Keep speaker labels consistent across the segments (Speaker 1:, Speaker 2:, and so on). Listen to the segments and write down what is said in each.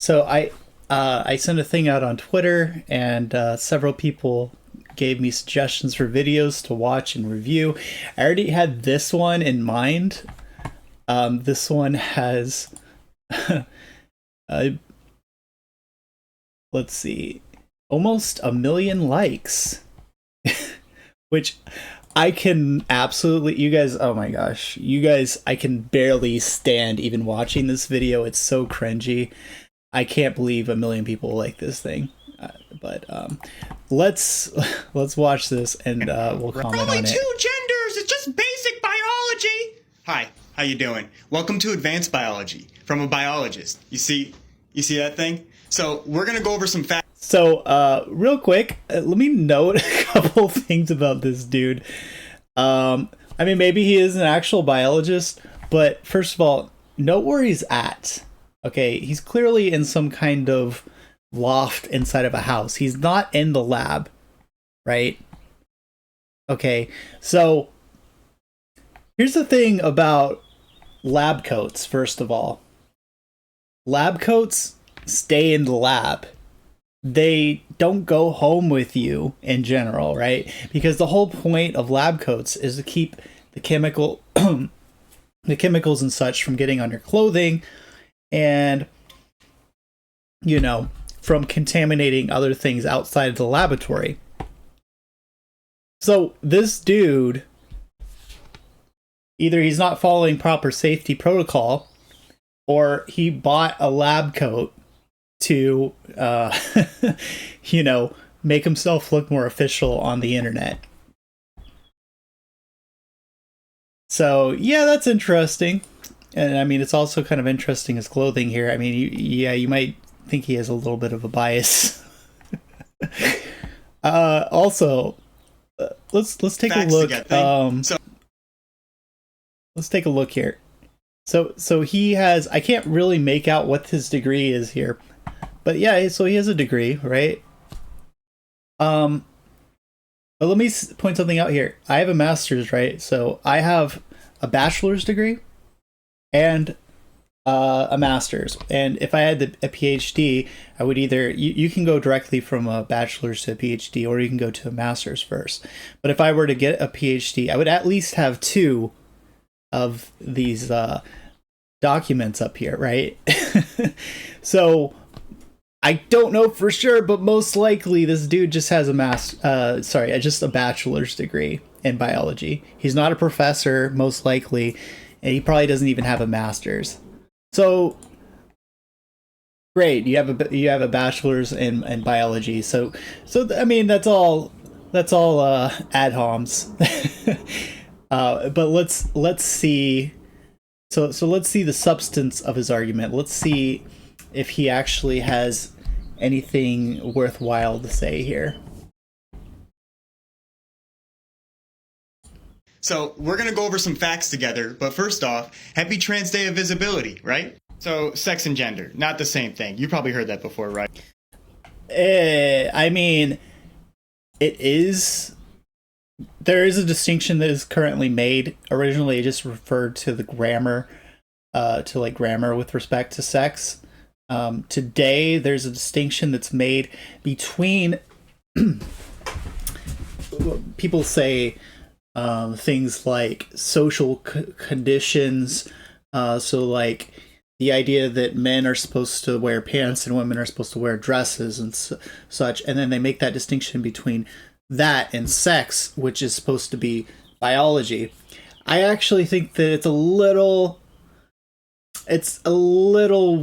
Speaker 1: So I sent a thing out on Twitter, and several people gave me suggestions for videos to watch and review. I already had this one in mind. This one has, let's see, almost 1 million likes, which I can absolutely, you guys, oh my gosh, you guys, I can barely stand even watching this video. It's so cringy. I can't believe 1 million people like this thing. But let's watch this, and we'll comment
Speaker 2: Only
Speaker 1: on it.
Speaker 2: two genders. It's just basic biology. Hi, how you doing? Welcome to Advanced Biology from a biologist. You see that thing? So we're gonna go over some facts.
Speaker 1: So real quick, let me note a couple things about this dude. I mean, maybe he is an actual biologist, but first of all, note where he's at. Okay, he's clearly in some kind of loft inside of a house. He's not in the lab, right? Okay, so here's the thing about lab coats, first of all. Lab coats stay in the lab. They don't go home with you in general, right? Because the whole point of lab coats is to keep the the chemicals and such from getting on your clothing, and, you know, from contaminating other things outside of the laboratory. So this dude, either he's not following proper safety protocol, or he bought a lab coat to, you know, make himself look more official on the internet. So, yeah, that's interesting. And I mean, it's also kind of interesting his clothing here. I mean, you might think he has a little bit of a bias. Also, let's take a look. Let's take a look here. So he has, I can't really make out what his degree is here, but yeah, so he has a degree, right? But let me point something out here. I have a master's, right? So I have a bachelor's degree and a master's. And if I had a PhD, I would either, you can go directly from a bachelor's to a PhD, or you can go to a master's first. But if I were to get a PhD, I would at least have 2 of these documents up here, right? So I don't know for sure, but most likely this dude just has just a bachelor's degree in biology. He's not a professor, most likely, and he probably doesn't even have a master's. So great, you have a bachelor's in biology. So I mean, that's all ad homs. But let's see. So let's see the substance of his argument. Let's see if he actually has anything worthwhile to say here.
Speaker 2: So we're gonna go over some facts together, but first off, happy Trans Day of Visibility, right? So sex and gender, not the same thing. You probably heard that before, right?
Speaker 1: I mean, it is. There is a distinction that is currently made. Originally, it just referred to the grammar, grammar with respect to sex. Today, there's a distinction that's made between people say things like social conditions. So like the idea that men are supposed to wear pants and women are supposed to wear dresses and such. And then they make that distinction between that and sex, which is supposed to be biology. I actually think that it's a little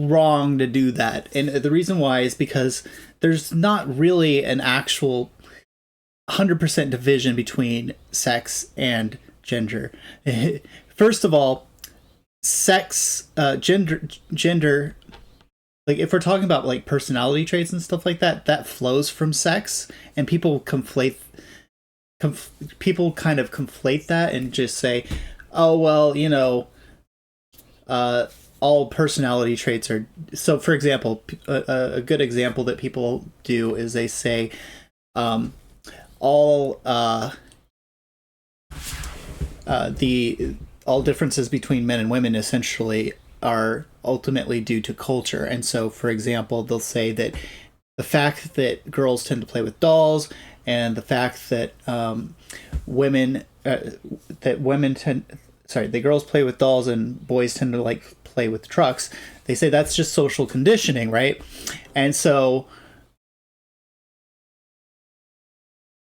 Speaker 1: wrong to do that. And the reason why is because there's not really an actual 100% division between sex and gender. First of all, sex, gender, like if we're talking about like personality traits and stuff like that, that flows from sex, and people people kind of conflate that and just say, oh, well, you know, all personality traits are. So for example, a good example that people do is they say, all differences between men and women essentially are ultimately due to culture. And so, for example, they'll say that the fact that girls tend to play with dolls, and the fact that the girls play with dolls and boys tend to like play with trucks. They say that's just social conditioning, right? And so,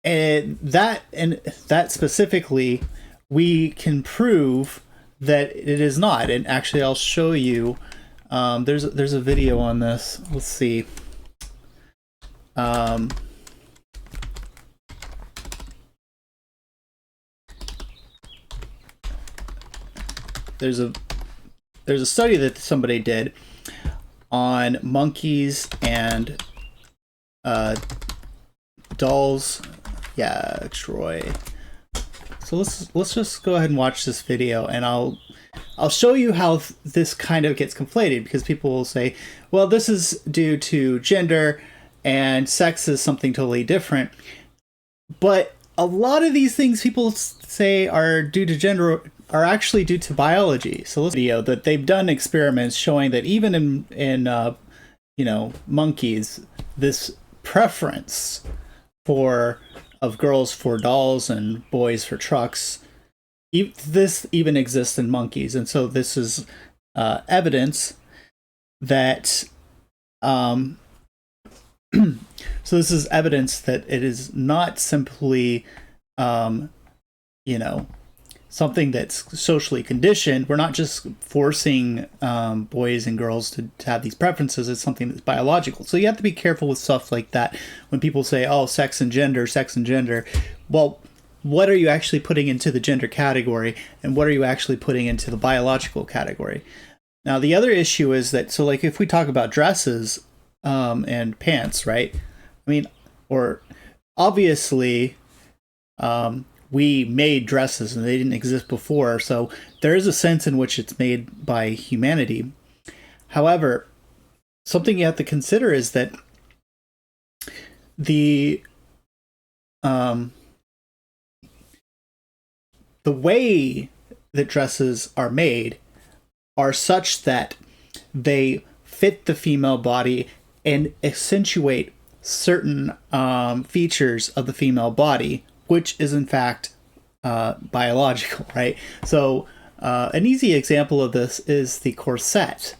Speaker 1: and that specifically, we can prove that it is not. And actually, I'll show you. There's a video on this. Let's see. There's a study that somebody did on monkeys and dolls. Yeah, Troy. So let's just go ahead and watch this video, and I'll show you how this kind of gets conflated, because people will say, well, this is due to gender and sex is something totally different. But a lot of these things people say are due to gender are actually due to biology. So let's video that they've done experiments showing that even in monkeys, this preference of girls for dolls and boys for trucks, this even exists in monkeys. And so this is evidence that so this is evidence that it is not simply something that's socially conditioned. We're not just forcing boys and girls to have these preferences. It's something that's biological. So you have to be careful with stuff like that. When people say, oh, sex and gender. Well, what are you actually putting into the gender category, and what are you actually putting into the biological category? Now, the other issue is that, so like if we talk about dresses and pants, right? I mean, or obviously, we made dresses and they didn't exist before, so there is a sense in which it's made by humanity. However, something you have to consider is that the way that dresses are made are such that they fit the female body and accentuate certain features of the female body, which is in fact biological, right? So an easy example of this is the corset.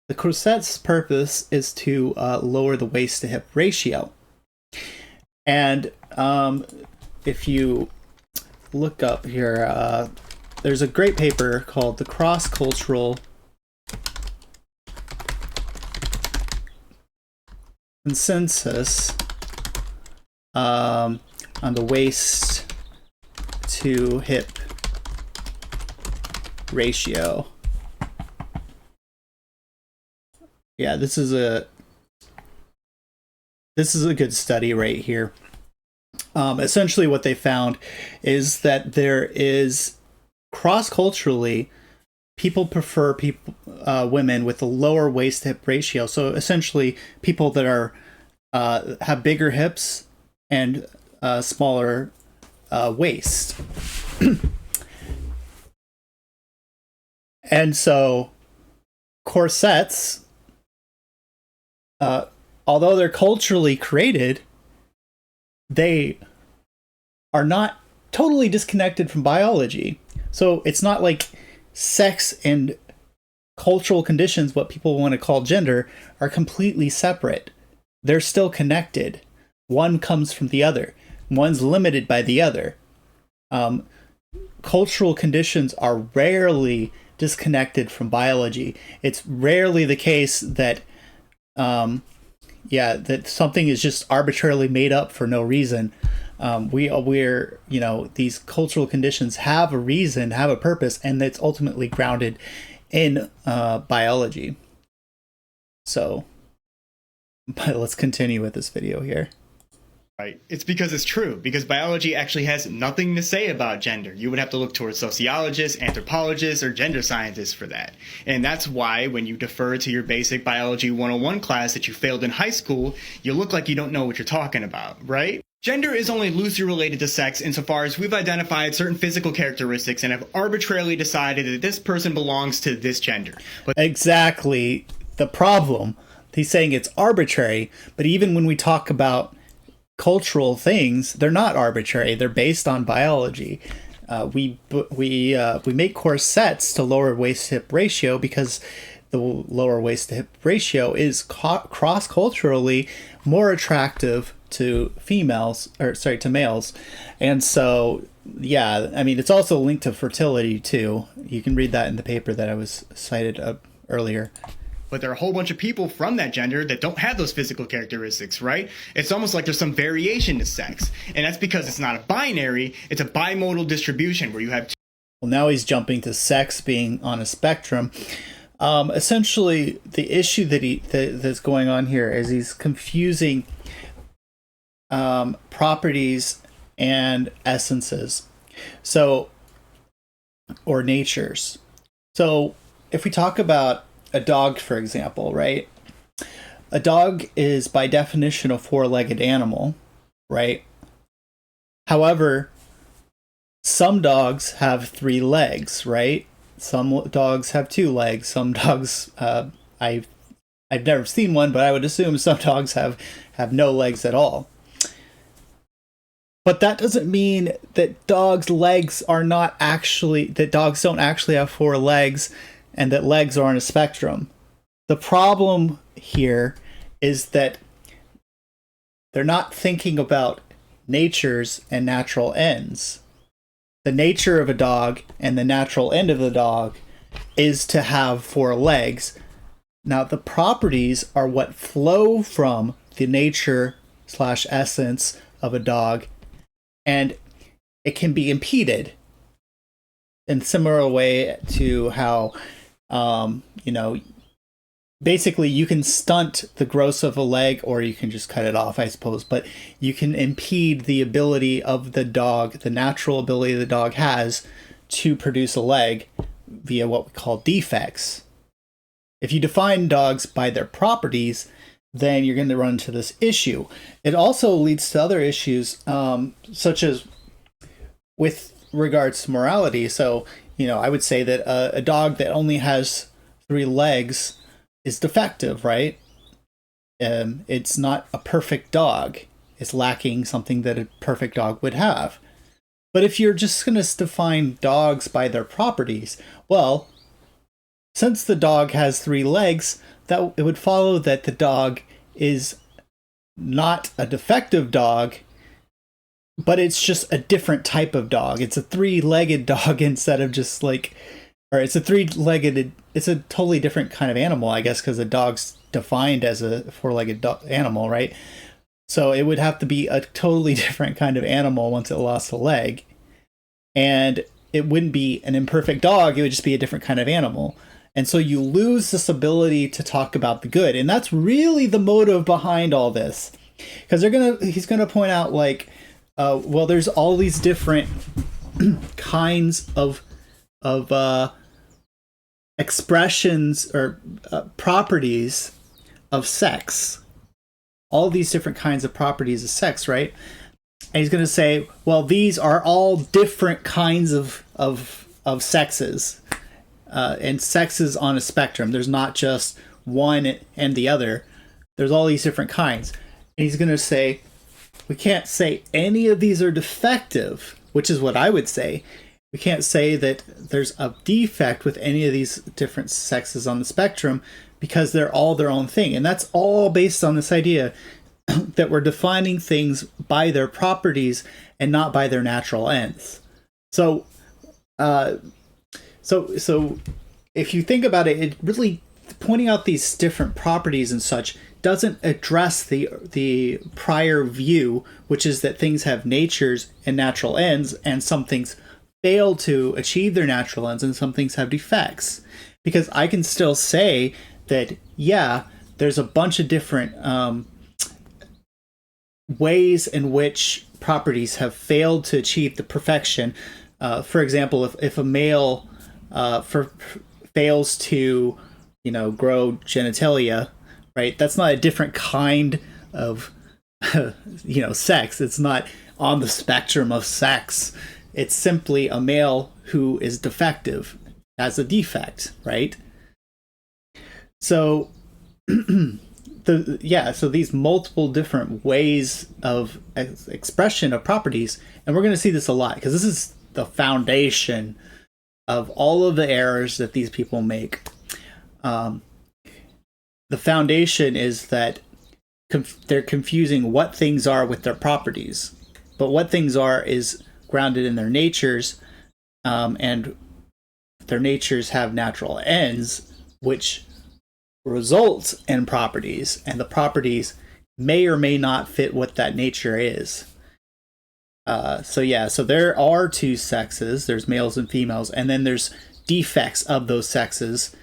Speaker 1: The corset's purpose is to lower the waist to hip ratio. And if you look up here, there's a great paper called The Cross-Cultural Consensus on the waist to hip ratio. Yeah, this is a good study right here. Essentially what they found is that there is cross-culturally, people prefer women with a lower waist hip ratio. So essentially people that are have bigger hips and smaller waist. And so corsets, although they're culturally created, they are not totally disconnected from biology. So it's not like sex and cultural conditions, what people want to call gender, are completely separate. They're still connected. One comes from the other. One's limited by the other. Cultural conditions are rarely disconnected from biology. It's rarely the case that that something is just arbitrarily made up for no reason. These cultural conditions have a reason, have a purpose, and it's ultimately grounded in biology. So, but let's continue with this video here.
Speaker 2: Right. It's because it's true, because biology actually has nothing to say about gender. You would have to look towards sociologists, anthropologists, or gender scientists for that. And that's why when you defer to your basic biology 101 class that you failed in high school, you look like you don't know what you're talking about, right? Gender is only loosely related to sex insofar as we've identified certain physical characteristics and have arbitrarily decided that this person belongs to this gender. But
Speaker 1: Exactly the problem. He's saying it's arbitrary, but even when we talk about cultural things, they're not arbitrary. They're based on biology. We make corsets to lower waist to hip ratio because the lower waist to hip ratio is cross culturally more attractive to to males. And so, yeah, I mean, it's also linked to fertility too. You can read that in the paper that I was cited earlier.
Speaker 2: But there are a whole bunch of people from that gender that don't have those physical characteristics, right? It's almost like there's some variation to sex. And that's because it's not a binary, it's a bimodal distribution where you have
Speaker 1: Well, now he's jumping to sex being on a spectrum. Essentially, the issue that's going on here is he's confusing properties and essences, or natures. So if we talk about a dog, for example, right? A dog is by definition a four-legged animal, right? However, some dogs have 3 legs, right? Some dogs have 2 legs. Some dogs, I've never seen one, but I would assume some dogs have no legs at all. But that doesn't mean that dogs don't actually have 4 legs and that legs are on a spectrum. The problem here is that they're not thinking about natures and natural ends. The nature of a dog and the natural end of the dog is to have 4 legs. Now, the properties are what flow from the nature/essence of a dog, and it can be impeded in a similar way to how, basically you can stunt the growth of a leg or you can just cut it off, I suppose, but you can impede the ability of the dog, the natural ability the dog has to produce a leg via what we call defects. If you define dogs by their properties, then you're going to run into this issue. It also leads to other issues, such as with regards to morality. So, I would say that a dog that only has 3 legs is defective, right? It's not a perfect dog. It's lacking something that a perfect dog would have. But if you're just going to define dogs by their properties, well, since the dog has 3 legs, that it would follow that the dog is not a defective dog, but it's just a different type of dog. It's a 3-legged dog instead of just it's a 3-legged, it's a totally different kind of animal, I guess, because a dog's defined as a 4-legged animal, right? So it would have to be a totally different kind of animal once it lost a leg. And it wouldn't be an imperfect dog, it would just be a different kind of animal. And so you lose this ability to talk about the good. And that's really the motive behind all this. Because he's gonna point out there's all these different kinds of expressions or properties of sex. All these different kinds of properties of sex, right? And he's going to say, well, these are all different kinds of sexes. And sexes on a spectrum. There's not just one and the other. There's all these different kinds. And he's going to say, we can't say any of these are defective, which is what I would say. We can't say that there's a defect with any of these different sexes on the spectrum because they're all their own thing. And that's all based on this idea that we're defining things by their properties and not by their natural ends. So if you think about it, it really pointing out these different properties and such doesn't address the prior view, which is that things have natures and natural ends, and some things fail to achieve their natural ends and some things have defects. Because I can still say that, yeah, there's a bunch of different ways in which properties have failed to achieve the perfection. For example, if a male fails to, grow genitalia, right? That's not a different kind of sex. It's not on the spectrum of sex. It's simply a male who is defective, has a defect, right? So so these multiple different ways of expression of properties, and we're going to see this a lot because this is the foundation of all of the errors that these people make. The foundation is that they're confusing what things are with their properties, but what things are is grounded in their natures, and their natures have natural ends, which results in properties, and the properties may or may not fit what that nature is. So there are two sexes. There's males and females, and then there's defects of those sexes,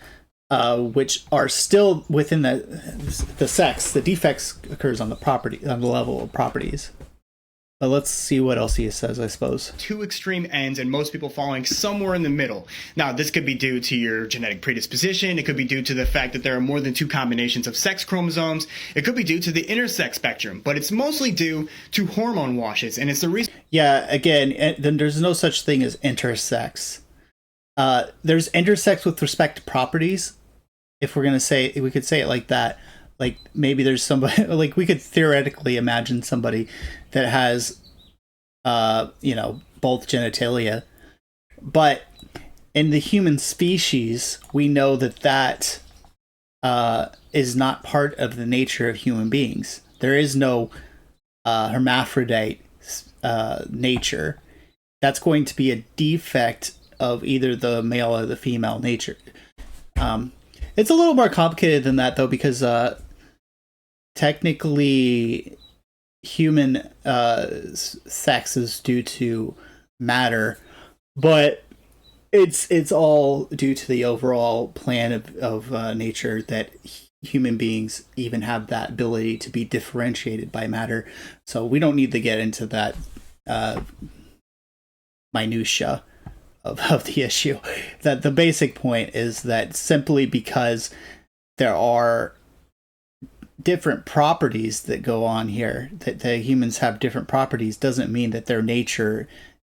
Speaker 1: which are still within the sex. The defects occurs on the level of properties. But let's see what else he says, I suppose.
Speaker 2: Two extreme ends, and most people falling somewhere in the middle. Now, this could be due to your genetic predisposition. It could be due to the fact that there are more than two combinations of sex chromosomes. It could be due to the intersex spectrum, but it's mostly due to hormone washes, and it's the reason.
Speaker 1: Yeah, again, then there's no such thing as intersex. There's intersex with respect to properties. If we could say it like that. Like maybe there's somebody, like we could theoretically imagine somebody that has, both genitalia, but in the human species, we know that is not part of the nature of human beings. There is no hermaphrodite nature. That's going to be a defect of either the male or the female nature. It's a little more complicated than that, though, because technically human sex is due to matter, but it's all due to the overall plan of nature that human beings even have that ability to be differentiated by matter. So we don't need to get into that minutia of the issue. That the basic point is that simply because there are different properties that go on here, that the humans have different properties, doesn't mean that their nature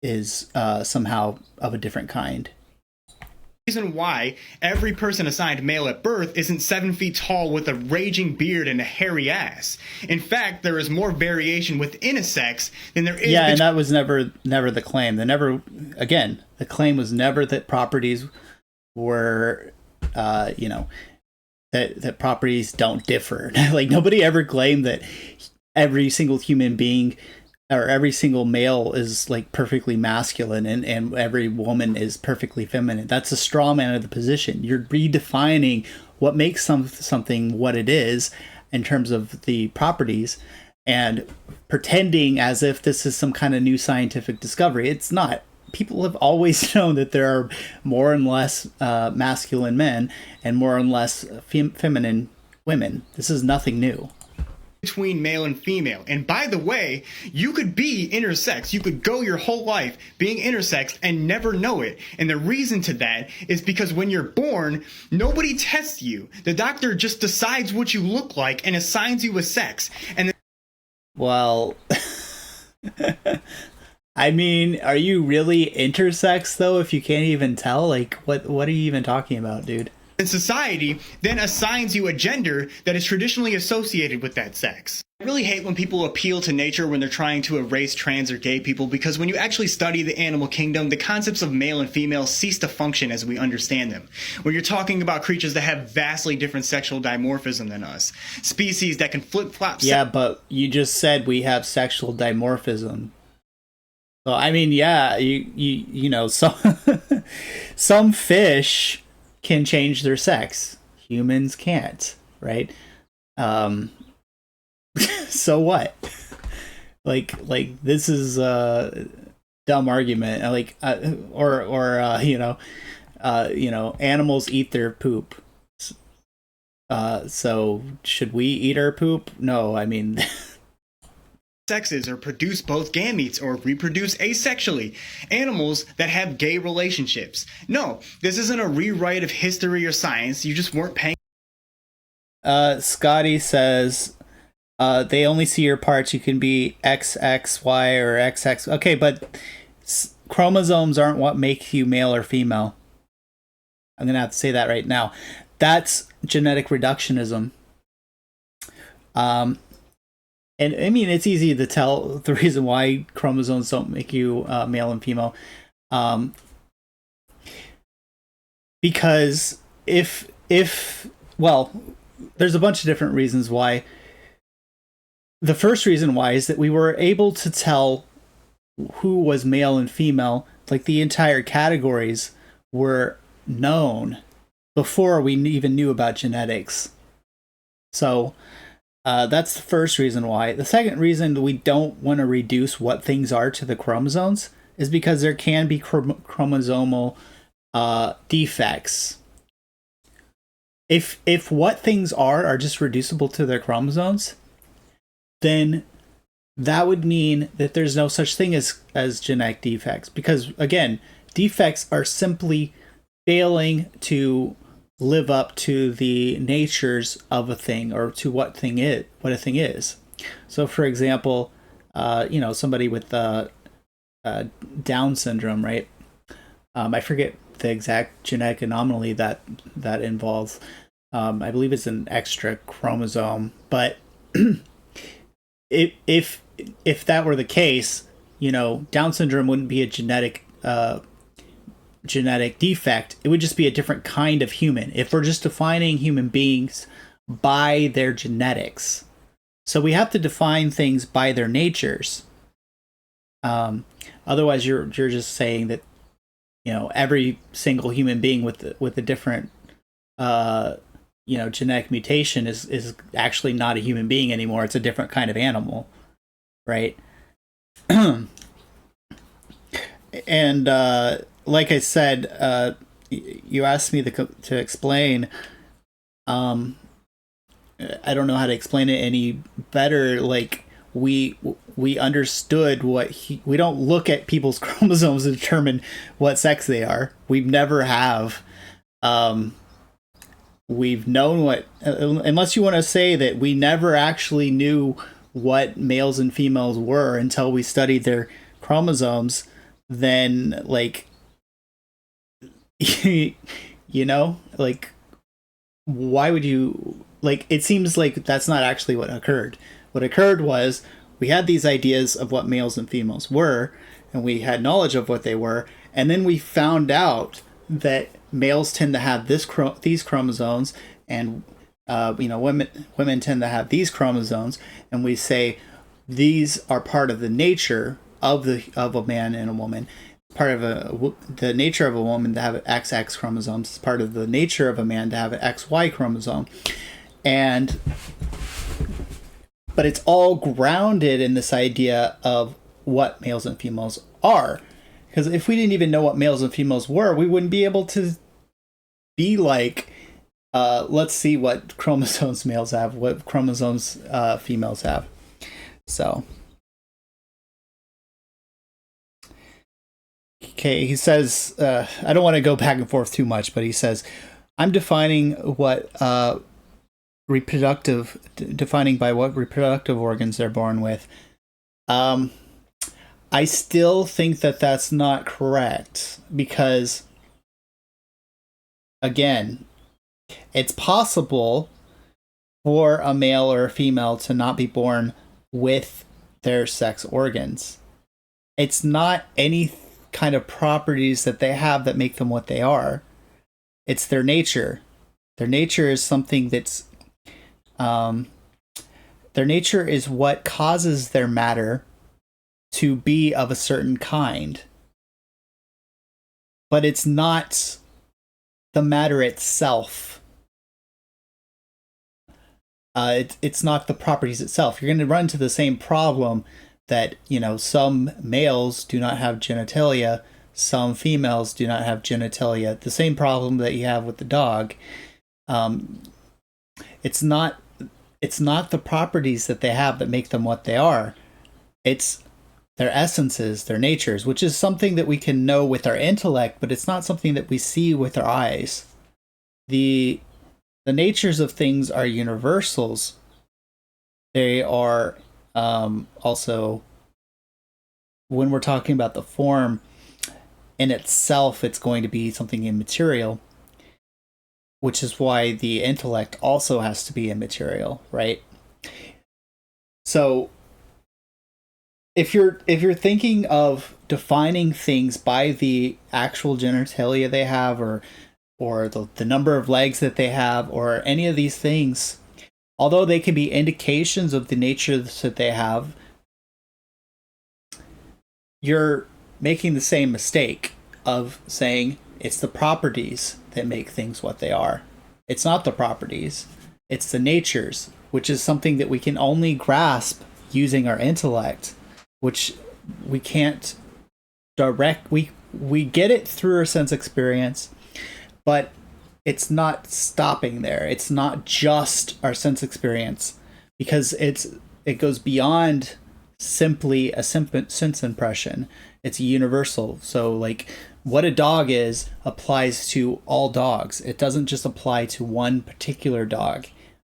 Speaker 1: is somehow of a different kind.
Speaker 2: Reason why every person assigned male at birth isn't 7 feet tall with a raging beard and a hairy ass. In fact, there is more variation within a sex than there is.
Speaker 1: Yeah, and that was never the claim. The claim was never that properties were, that properties don't differ. Like nobody ever claimed that every single human being or every single male is like perfectly masculine and every woman is perfectly feminine. That's a straw man of the position. You're redefining what makes something what it is in terms of the properties and pretending as if this is some kind of new scientific discovery. It's not. People have always known that there are more and less masculine men and more and less feminine women. This is nothing new.
Speaker 2: Between male and female. And by the way, you could be intersex. You could go your whole life being intersex and never know it. And the reason to that is because when you're born, nobody tests you. The doctor just decides what you look like and assigns you a sex. And
Speaker 1: well, I mean, are you really intersex though if you can't even tell? Like what are you even talking about, dude?
Speaker 2: And society then assigns you a gender that is traditionally associated with that sex. I really hate when people appeal to nature when they're trying to erase trans or gay people, because when you actually study the animal kingdom, the concepts of male and female cease to function as we understand them. When you're talking about creatures that have vastly different sexual dimorphism than us, species that can flip-flop.
Speaker 1: Yeah, but you just said we have sexual dimorphism. So I mean, yeah, you know, some fish can change their sex. Humans can't, right? So what? like this is a dumb argument. Like animals eat their poop. So should we eat our poop? No, I mean
Speaker 2: sexes or produce both gametes or reproduce asexually. Animals that have gay relationships. No, this isn't a rewrite of history or science. You just weren't paying.
Speaker 1: Scotty says, They only see your parts. You can be XXY or XX. Okay, but chromosomes aren't what make you male or female. I'm going to have to say that right now. That's genetic reductionism. And I mean, it's easy to tell the reason why chromosomes don't make you male and female. Because well, there's a bunch of different reasons why. The first reason why is that we were able to tell who was male and female, like the entire categories were known before we even knew about genetics. So that's the first reason why. The second reason we don't want to reduce what things are to the chromosomes is because there can be chromosomal defects. If what things are just reducible to their chromosomes, then that would mean that there's no such thing as genetic defects. Because again, defects are simply failing to live up to the natures of a thing, or to what a thing is. So for example, somebody with Down syndrome, right? I forget the exact genetic anomaly that involves. I believe it's an extra chromosome, but if that were the case, Down syndrome wouldn't be a genetic defect. It would just be a different kind of human. If we're just defining human beings by their genetics, so we have to define things by their natures. Otherwise, you're just saying that every single human being with a different genetic mutation is actually not a human being anymore. It's a different kind of animal, right? And like I said, you asked me to explain. I don't know how to explain it any better. Like we understood we don't look at people's chromosomes to determine what sex they are. We never have. We've known what, unless you want to say that we never actually knew what males and females were until we studied their chromosomes, then like, like, why would you, like, it seems like that's not actually what occurred. What occurred was we had these ideas of what males and females were, and we had knowledge of what they were, and then we found out that males tend to have these chromosomes, and women tend to have these chromosomes, and we say these are part of the nature of a man and a woman. Part of the nature of a woman to have an XX chromosomes is part of the nature of a man to have an XY chromosome, but it's all grounded in this idea of what males and females are. Because if we didn't even know what males and females were, we wouldn't be able to be like, let's see what chromosomes males have, what chromosomes females have. So, okay, he says, I don't want to go back and forth too much, but he says, I'm defining what defining by what reproductive organs they're born with. I still think that that's not correct, because, again, it's possible for a male or a female to not be born with their sex organs. It's not any kind of properties that they have that make them what they are. It's their nature. Their nature is something that's their nature is what causes their matter to be of a certain kind. But it's not the matter itself. It's not the properties itself. You're going to run into the same problem that, some males do not have genitalia, some females do not have genitalia. The same problem that you have with the dog. It's not the properties that they have that make them what they are. It's their essences, their natures, which is something that we can know with our intellect, but it's not something that we see with our eyes. The natures of things are universals, They are also, when we're talking about the form in itself, it's going to be something immaterial, which is why the intellect also has to be immaterial, right? So if you're thinking of defining things by the actual genitalia they have, or the number of legs that they have, or any of these things, although they can be indications of the nature that they have, you're making the same mistake of saying it's the properties that make things what they are. It's not the properties, it's the natures, which is something that we can only grasp using our intellect, which we can't we get it through our sense experience, but it's not stopping there. It's not just our sense experience, because it goes beyond simply a sense impression. It's universal. So like what a dog is applies to all dogs. It doesn't just apply to one particular dog,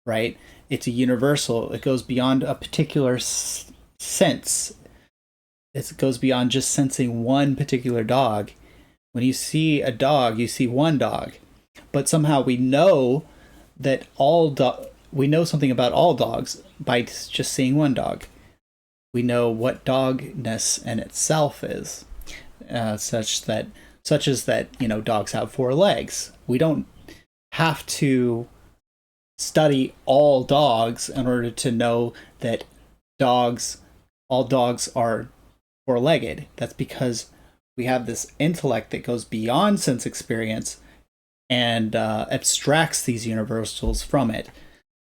Speaker 1: right? It's a universal. It goes beyond a particular sense. It goes beyond just sensing one particular dog. When you see a dog, you see one dog, but somehow we know that we know something about all dogs by just seeing one dog. We know what dogness in itself is, such as that, you know, dogs have four legs. We don't have to study all dogs in order to know that all dogs are four-legged. That's because we have this intellect that goes beyond sense experience and abstracts these universals from it.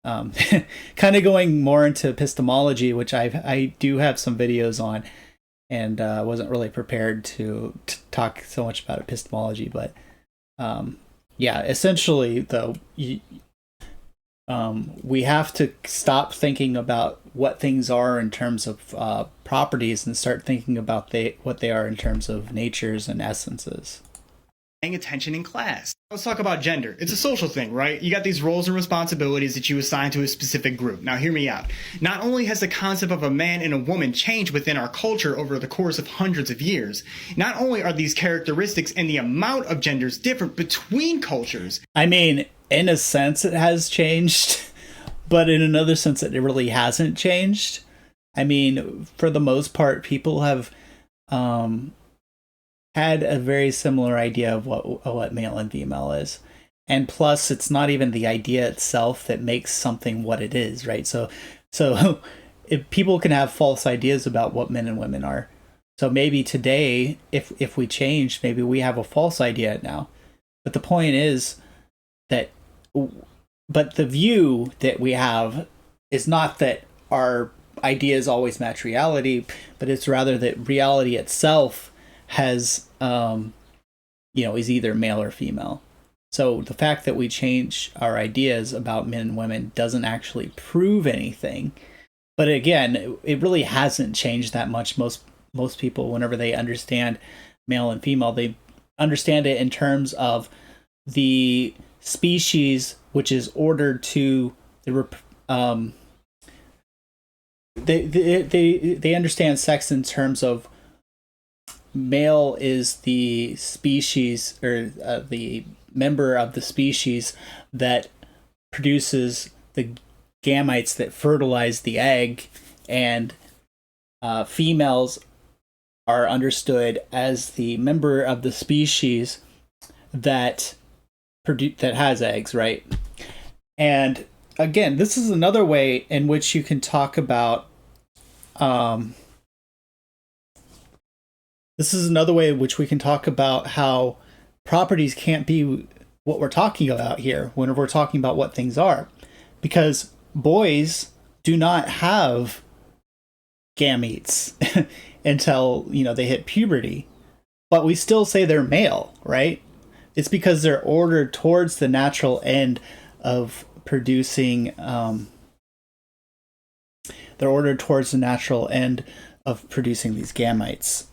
Speaker 1: Kind of going more into epistemology, which I do have some videos on, and wasn't really prepared to talk so much about epistemology, but yeah, essentially though, we have to stop thinking about what things are in terms of properties and start thinking about what they are in terms of natures and essences.
Speaker 2: Paying attention in class. Let's talk about gender. It's a social thing, right? You got these roles and responsibilities that you assign to a specific group. Now, hear me out. Not only has the concept of a man and a woman changed within our culture over the course of hundreds of years, not only are these characteristics and the amount of genders different between cultures.
Speaker 1: I mean, in a sense, it has changed, but in another sense, it really hasn't changed. I mean, for the most part, people have had a very similar idea of what male and female is. And plus, it's not even the idea itself that makes something what it is, right? So if people can have false ideas about what men and women are. So maybe today, if we change, maybe we have a false idea now. But the point is that, but the view that we have is not that our ideas always match reality, but it's rather that reality itself has is either male or female. So the fact that we change our ideas about men and women doesn't actually prove anything. But again, it really hasn't changed that much. Most people, whenever they understand male and female, they understand it in terms of the species, which is ordered to they understand sex in terms of male is the species, or the member of the species that produces the gametes that fertilize the egg, and females are understood as the member of the species that has eggs, right? And again, this is another way in which you can talk about this is another way in which we can talk about how properties can't be what we're talking about here whenever we're talking about what things are. Because boys do not have gametes until, they hit puberty. But we still say they're male, right? It's because they're ordered towards the natural end of producing these gametes.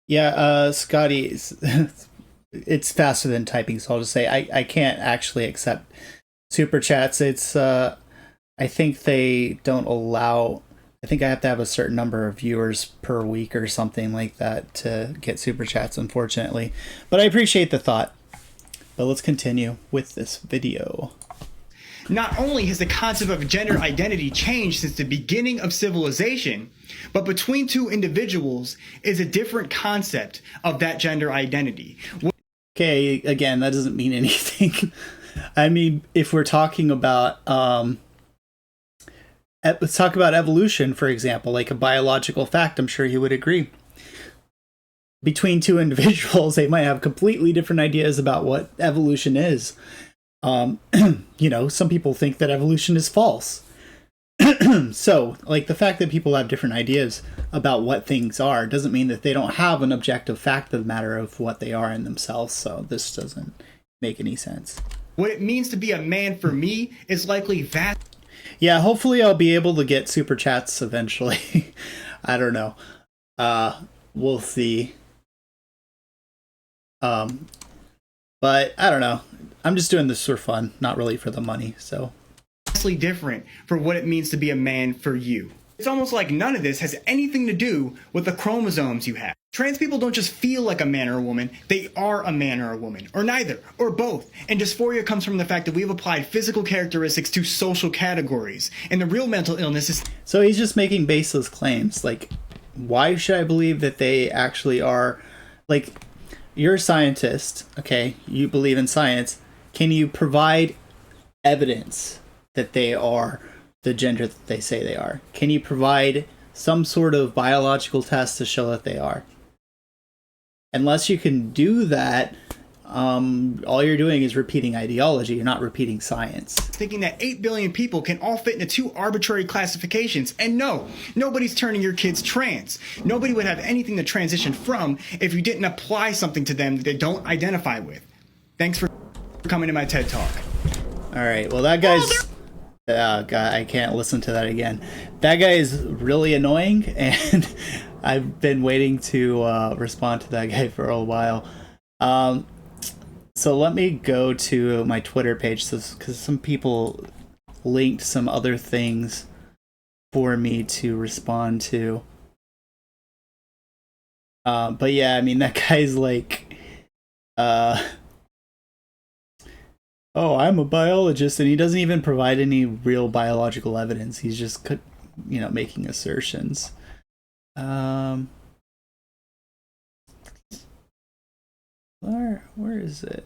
Speaker 1: Yeah, Scotty, it's faster than typing, so I'll just say I can't actually accept super chats. It's I think they don't allow. I think I have to have a certain number of viewers per week or something like that to get super chats, unfortunately. But I appreciate the thought. But let's continue with this video.
Speaker 2: Not only has the concept of gender identity changed since the beginning of civilization, but between two individuals is a different concept of that gender identity.
Speaker 1: Okay, again, that doesn't mean anything. I mean, if we're talking about let's talk about evolution, for example, like a biological fact, I'm sure you would agree. Between two individuals, they might have completely different ideas about what evolution is. You know, some people think that evolution is false. So, like, the fact that people have different ideas about what things are doesn't mean that they don't have an objective fact of the matter of what they are in themselves. So this doesn't make any sense.
Speaker 2: What it means to be a man for me is likely vast.
Speaker 1: Yeah, hopefully I'll be able to get super chats eventually. I don't know. We'll see. But I don't know. I'm just doing this for fun, not really for the money, so.
Speaker 2: Vastly different for what it means to be a man for you. It's almost like none of this has anything to do with the chromosomes you have. Trans people don't just feel like a man or a woman, they are a man or a woman, or neither, or both. And dysphoria comes from the fact that we have applied physical characteristics to social categories. And the real mental illness is...
Speaker 1: So he's just making baseless claims. Like, why should I believe that they actually are... Like, you're a scientist, okay? You believe in science. Can you provide evidence that they are the gender that they say they are? Can you provide some sort of biological test to show that they are? Unless you can do that, all you're doing is repeating ideology. You're not repeating science.
Speaker 2: Thinking that 8 billion people can all fit into 2 arbitrary classifications. And no, nobody's turning your kids trans. Nobody would have anything to transition from if you didn't apply something to them that they don't identify with. Thanks for coming to my TED Talk.
Speaker 1: All right, well, that guy's... God, I can't listen to that again. That guy is really annoying, and I've been waiting to respond to that guy for a while. So let me go to my Twitter page, because some people linked some other things for me to respond to. But yeah, I mean, that guy's like... oh, I'm a biologist, and he doesn't even provide any real biological evidence. He's just, you know, making assertions. Where is it?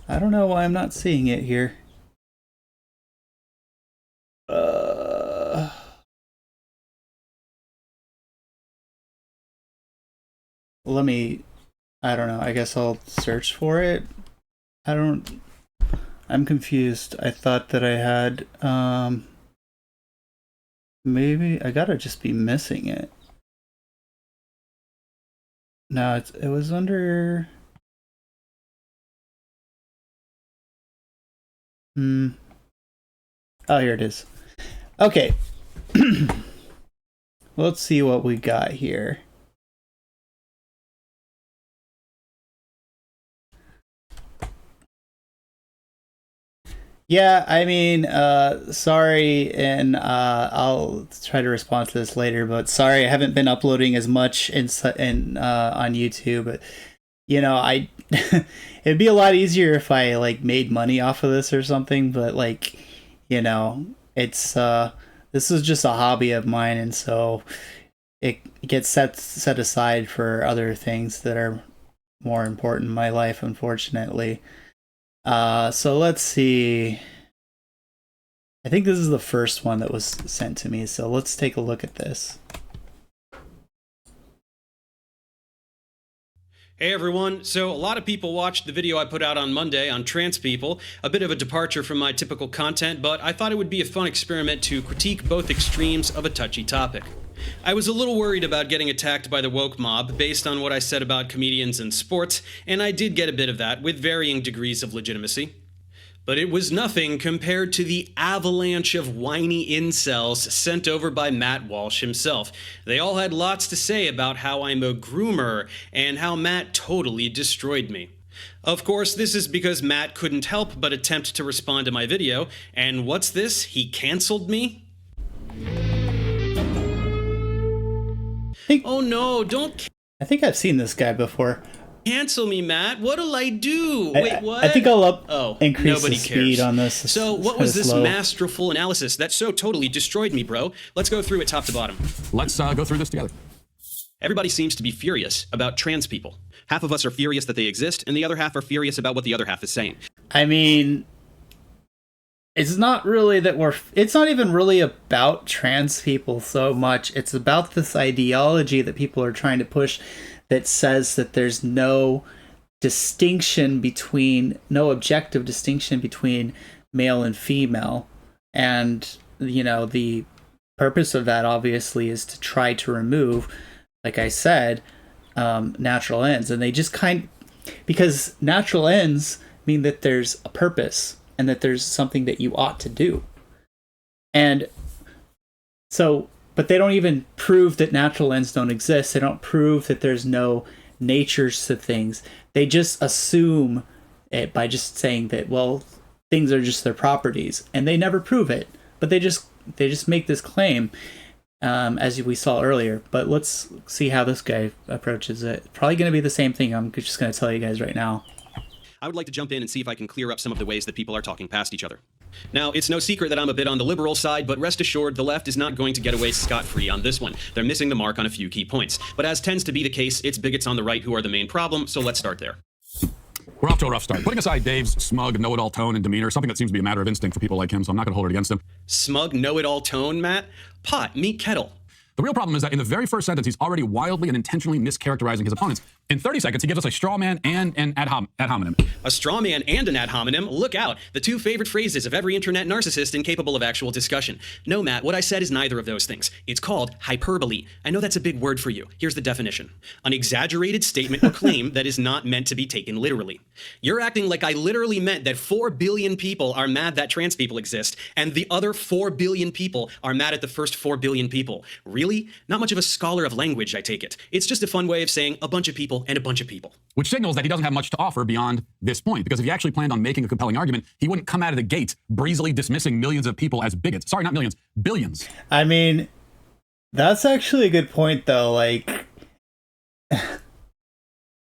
Speaker 1: I don't know why I'm not seeing it here. Let me... I don't know. I guess I'll search for it. I'm confused. I thought that I had... maybe I gotta just be missing it. No, it was under... Oh, here it is. Okay. Let's see what we got here. Yeah, I mean, sorry, and I'll try to respond to this later, but sorry, I haven't been uploading as much on YouTube, but, you know, it'd be a lot easier if I, like, made money off of this or something, but, like, you know, it's, this is just a hobby of mine, and so it gets set aside for other things that are more important in my life, unfortunately. So let's see. I think this is the first one that was sent to me, so let's take a look at this.
Speaker 3: Hey everyone, so a lot of people watched the video I put out on Monday on trans people, a bit of a departure from my typical content, but I thought it would be a fun experiment to critique both extremes of a touchy topic. I was a little worried about getting attacked by the woke mob based on what I said about comedians and sports, and I did get a bit of that with varying degrees of legitimacy. But it was nothing compared to the avalanche of whiny incels sent over by Matt Walsh himself. They all had lots to say about how I'm a groomer and how Matt totally destroyed me. Of course, this is because Matt couldn't help but attempt to respond to my video, and what's this? He canceled me? Oh no, don't
Speaker 1: I think I've seen this guy before.
Speaker 3: cancel me, Matt. What'll I do? Wait, what?
Speaker 1: I think I'll increase
Speaker 3: nobody
Speaker 1: the speed
Speaker 3: cares.
Speaker 1: on this.
Speaker 3: So what was this
Speaker 1: slow.
Speaker 3: masterful analysis that so totally destroyed me, bro? Let's go through it top to bottom.
Speaker 4: Let's go through this together.
Speaker 3: Everybody seems to be furious about trans people. Half of us are furious that they exist, and the other half are furious about what the other half is saying.
Speaker 1: I mean, it's not really that it's not even really about trans people so much. It's about this ideology that people are trying to push that says that there's no objective distinction between male and female. And, the purpose of that obviously is to try to remove, like I said, natural ends. And they just because natural ends mean that there's a purpose and that there's something that you ought to do. And so, but they don't even prove that natural ends don't exist. They don't prove that there's no natures to things. They just assume it by just saying that, well, things are just their properties, and they never prove it. But they just make this claim, as we saw earlier. But let's see how this guy approaches it. Probably going to be the same thing. I'm just going to tell you guys right now.
Speaker 3: I would like to jump in and see if I can clear up some of the ways that people are talking past each other. Now, it's no secret that I'm a bit on the liberal side, but rest assured, the left is not going to get away scot-free on this one. They're missing the mark on a few key points. But as tends to be the case, it's bigots on the right who are the main problem, so let's start there.
Speaker 4: We're off to a rough start. Putting aside Dave's smug, know-it-all tone and demeanor, something that seems to be a matter of instinct for people like him, so I'm not going to hold it against him.
Speaker 3: Smug, know-it-all tone, Matt? Pot, meet kettle.
Speaker 4: The real problem is that in the very first sentence, he's already wildly and intentionally mischaracterizing his opponents. In 30 seconds, he gives us a straw man and an ad hominem.
Speaker 3: A straw man and an ad hominem? Look out. The two favorite phrases of every internet narcissist incapable of actual discussion. No, Matt, what I said is neither of those things. It's called hyperbole. I know that's a big word for you. Here's the definition. An exaggerated statement or claim that is not meant to be taken literally. You're acting like I literally meant that 4 billion people are mad that trans people exist, and the other 4 billion people are mad at the first 4 billion people. Really? Not much of a scholar of language, I take it. It's just a fun way of saying a bunch of people and a bunch of people.
Speaker 4: Which signals that he doesn't have much to offer beyond this point, because if he actually planned on making a compelling argument, he wouldn't come out of the gate breezily dismissing millions of people as bigots. Sorry, not millions, billions.
Speaker 1: I mean, that's actually a good point, though. Like,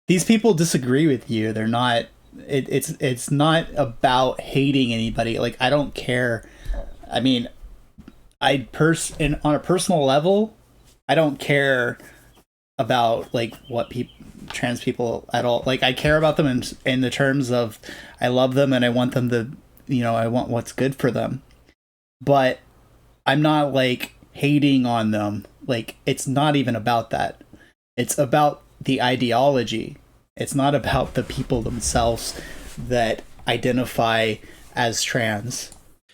Speaker 1: these people disagree with you. They're not. It's not about hating anybody. Like, I don't care. I mean, on a personal level, I don't care about like what trans people at all. Like, I care about them in the terms of I love them and I want them to, I want what's good for them. But I'm not like hating on them. Like, it's not even about that. It's about the ideology. It's not about the people themselves that identify as trans.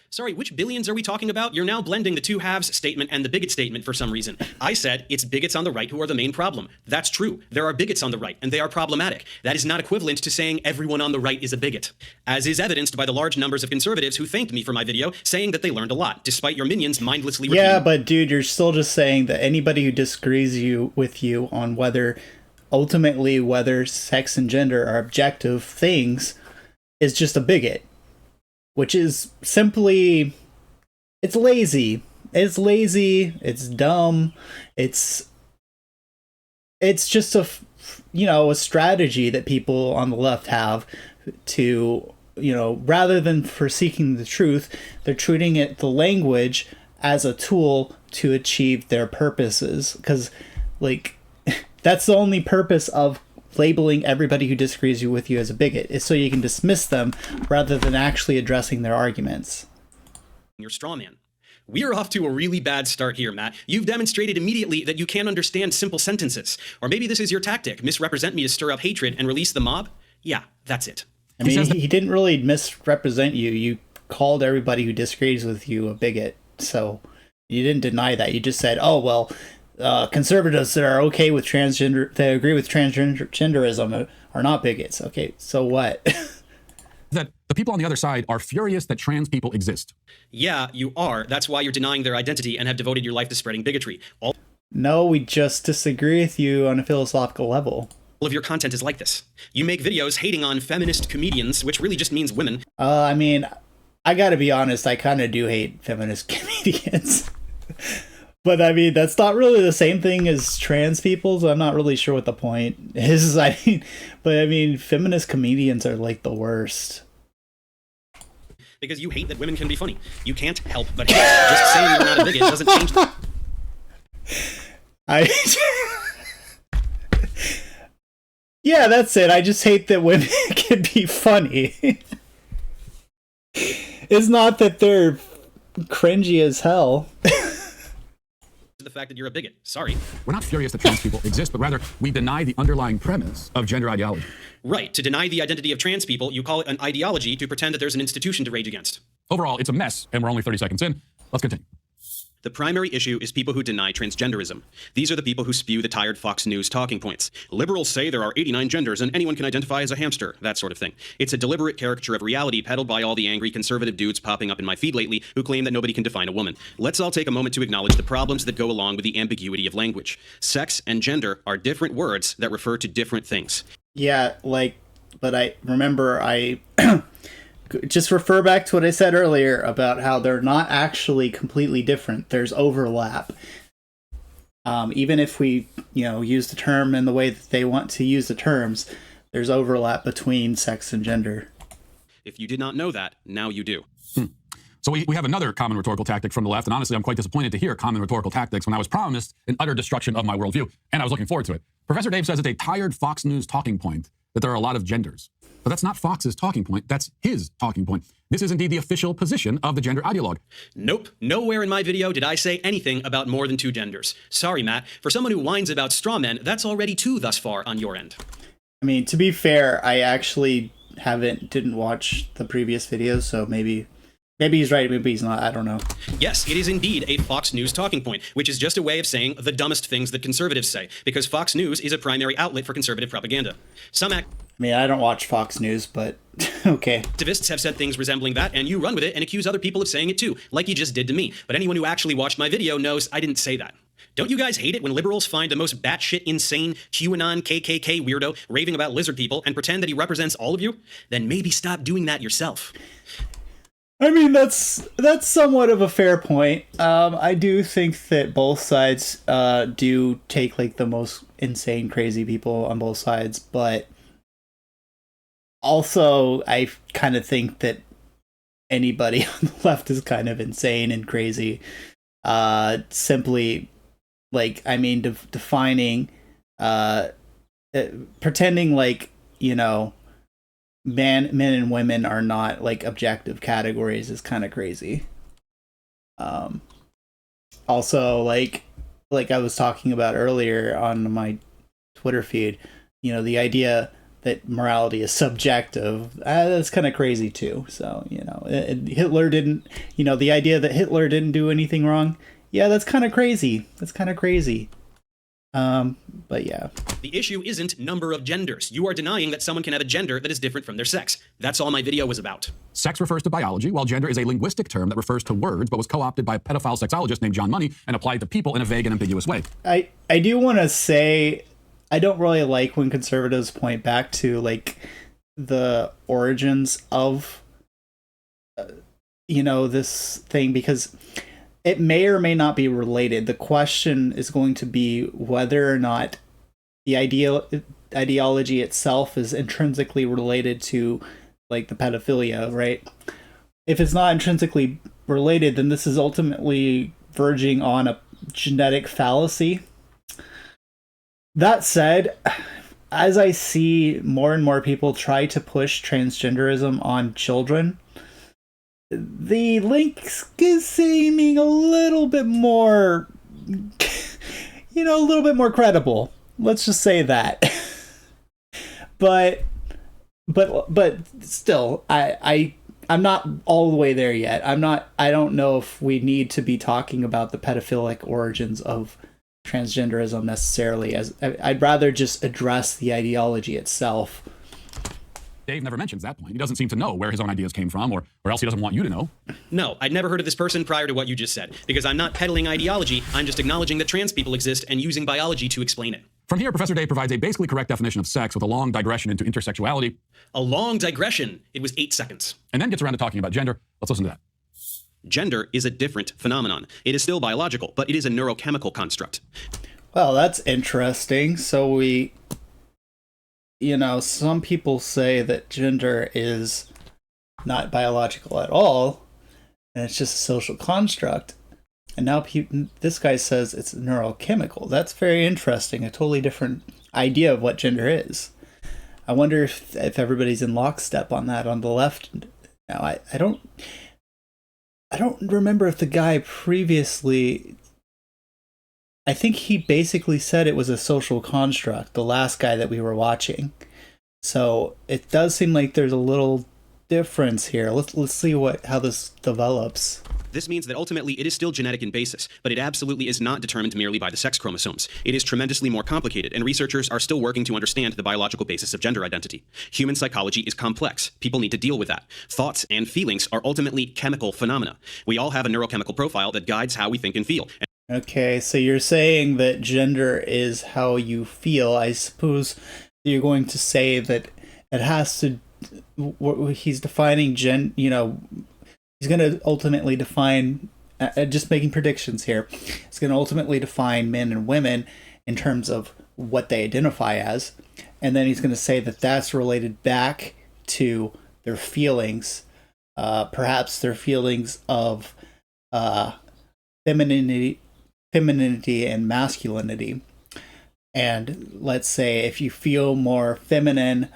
Speaker 3: Sorry, which billions are we talking about? You're now blending the two halves statement and the bigot statement for some reason. I said it's bigots on the right who are the main problem. That's true. There are bigots on the right, and they are problematic. That is not equivalent to saying everyone on the right is a bigot, as is evidenced by the large numbers of conservatives who thanked me for my video, saying that they learned a lot, despite your minions mindlessly repeating.
Speaker 1: Yeah, but dude, you're still just saying that anybody who disagrees with you on whether sex and gender are objective things is just a bigot. Which is simply, it's lazy. It's lazy. It's dumb. It's just a strategy that people on the left have to, rather than for seeking the truth, they're treating the language as a tool to achieve their purposes. Because, like, that's the only purpose of labeling everybody who disagrees with you as a bigot, is so you can dismiss them rather than actually addressing their arguments.
Speaker 3: You're straw man. We're off to a really bad start here, Matt. You've demonstrated immediately that you can't understand simple sentences. Or maybe this is your tactic, misrepresent me to stir up hatred and release the mob? Yeah, that's it.
Speaker 1: I mean, he didn't really misrepresent you. You called everybody who disagrees with you a bigot. So you didn't deny that. You just said, oh, well, conservatives that are okay with transgender, that agree with transgenderism, are not bigots. Okay, so what?
Speaker 4: That the people on the other side are furious that trans people exist.
Speaker 3: Yeah, you are. That's why you're denying their identity and have devoted your life to spreading bigotry. All
Speaker 1: No, we just disagree with you on a philosophical level.
Speaker 3: of your content is like this. You make videos hating on feminist comedians, which really just means women.
Speaker 1: I mean, I gotta be honest, I kind of do hate feminist comedians. But I mean, that's not really the same thing as trans people, so I'm not really sure what the point is. But I mean, feminist comedians are like the worst.
Speaker 3: Because you hate that women can be funny. You can't help but hate. Just saying you're not a bigot doesn't change that.
Speaker 1: Yeah, that's it. I just hate that women can be funny. It's not that they're cringy as hell.
Speaker 3: The fact that you're a bigot. Sorry.
Speaker 4: We're not furious that trans people exist, but rather we deny the underlying premise of gender ideology.
Speaker 3: Right. To deny the identity of trans people, you call it an ideology to pretend that there's an institution to rage against.
Speaker 4: Overall, it's a mess, and we're only 30 seconds in. Let's continue.
Speaker 3: The primary issue is people who deny transgenderism. These are the people who spew the tired Fox News talking points. Liberals say there are 89 genders and anyone can identify as a hamster, that sort of thing. It's a deliberate caricature of reality peddled by all the angry conservative dudes popping up in my feed lately who claim that nobody can define a woman. Let's all take a moment to acknowledge the problems that go along with the ambiguity of language. Sex and gender are different words that refer to different things.
Speaker 1: Yeah, but I remember just refer back to what I said earlier about how they're not actually completely different. There's overlap. Even if we, use the term in the way that they want to use the terms, there's overlap between sex and gender.
Speaker 3: If you did not know that, now you do.
Speaker 4: So we have another common rhetorical tactic from the left, and honestly, I'm quite disappointed to hear common rhetorical tactics when I was promised an utter destruction of my worldview, and I was looking forward to it. Professor Dave says it's a tired Fox News talking point that there are a lot of genders. But that's not Fox's talking point, that's his talking point. This is indeed the official position of the gender ideologue.
Speaker 3: Nope. Nowhere in my video did I say anything about more than two genders. Sorry, Matt. For someone who whines about straw men, that's already two thus far on your end.
Speaker 1: I mean, to be fair, I actually didn't watch the previous videos, so maybe he's right, maybe he's not, I don't know.
Speaker 3: Yes, it is indeed a Fox News talking point, which is just a way of saying the dumbest things that conservatives say, because Fox News is a primary outlet for conservative propaganda. I
Speaker 1: mean, I don't watch Fox News, but okay.
Speaker 3: Activists have said things resembling that, and you run with it and accuse other people of saying it too, like you just did to me. But anyone who actually watched my video knows I didn't say that. Don't you guys hate it when liberals find the most batshit insane QAnon KKK weirdo raving about lizard people and pretend that he represents all of you? Then maybe stop doing that yourself.
Speaker 1: I mean, that's somewhat of a fair point. I do think that both sides do take like the most insane, crazy people on both sides, but also I kind of think that anybody on the left is kind of insane and crazy. Simply, defining, pretending like, men and women are not like objective categories is kind of crazy. Also, like I was talking about earlier on my Twitter feed, the idea that morality is subjective, that's kind of crazy too. So, Hitler didn't, the idea that Hitler didn't do anything wrong, yeah, that's kind of crazy. But yeah.
Speaker 3: The issue isn't number of genders. You are denying that someone can have a gender that is different from their sex. That's all my video was about.
Speaker 4: Sex refers to biology, while gender is a linguistic term that refers to words, but was co-opted by a pedophile sexologist named John Money and applied to people in a vague and ambiguous way.
Speaker 1: I do want to say, I don't really like when conservatives point back to like the origins of, this thing, because it may or may not be related. The question is going to be whether or not the ideology itself is intrinsically related to like the pedophilia, right? If it's not intrinsically related, then this is ultimately verging on a genetic fallacy. That said, as I see more and more people try to push transgenderism on children, the link is seeming a little bit more, a little bit more credible. Let's just say that. but still, I'm not all the way there yet. I don't know if we need to be talking about the pedophilic origins of transgenderism necessarily. As I'd rather just address the ideology itself.
Speaker 4: Dave never mentions that point. He doesn't seem to know where his own ideas came from, or else he doesn't want you to know.
Speaker 3: No, I'd never heard of this person prior to what you just said, because I'm not peddling ideology, I'm just acknowledging that trans people exist and using biology to explain it.
Speaker 4: From here, Professor Dave provides a basically correct definition of sex with a long digression into intersexuality.
Speaker 3: A long digression. It was 8 seconds.
Speaker 4: And then gets around to talking about gender. Let's listen to that.
Speaker 3: Gender is a different phenomenon. It is still biological, but it is a neurochemical construct.
Speaker 1: Well, that's interesting. So some people say that gender is not biological at all, and it's just a social construct. And now this guy says it's neurochemical. That's very interesting. A totally different idea of what gender is. I wonder if everybody's in lockstep on that on the left. Now, I don't remember if the guy previously... I think he basically said it was a social construct, the last guy that we were watching. So it does seem like there's a little difference here. Let's see how this develops.
Speaker 3: This means that ultimately it is still genetic in basis, but it absolutely is not determined merely by the sex chromosomes. It is tremendously more complicated, and researchers are still working to understand the biological basis of gender identity. Human psychology is complex. People need to deal with that. Thoughts and feelings are ultimately chemical phenomena. We all have a neurochemical profile that guides how we think and feel.
Speaker 1: Okay, so you're saying that gender is how you feel. I suppose you're going to say that it has to... He's defining he's going to ultimately define, just making predictions here, it's going to ultimately define men and women in terms of what they identify as. And then he's going to say that that's related back to their feelings, perhaps their feelings of femininity and masculinity. And let's say if you feel more feminine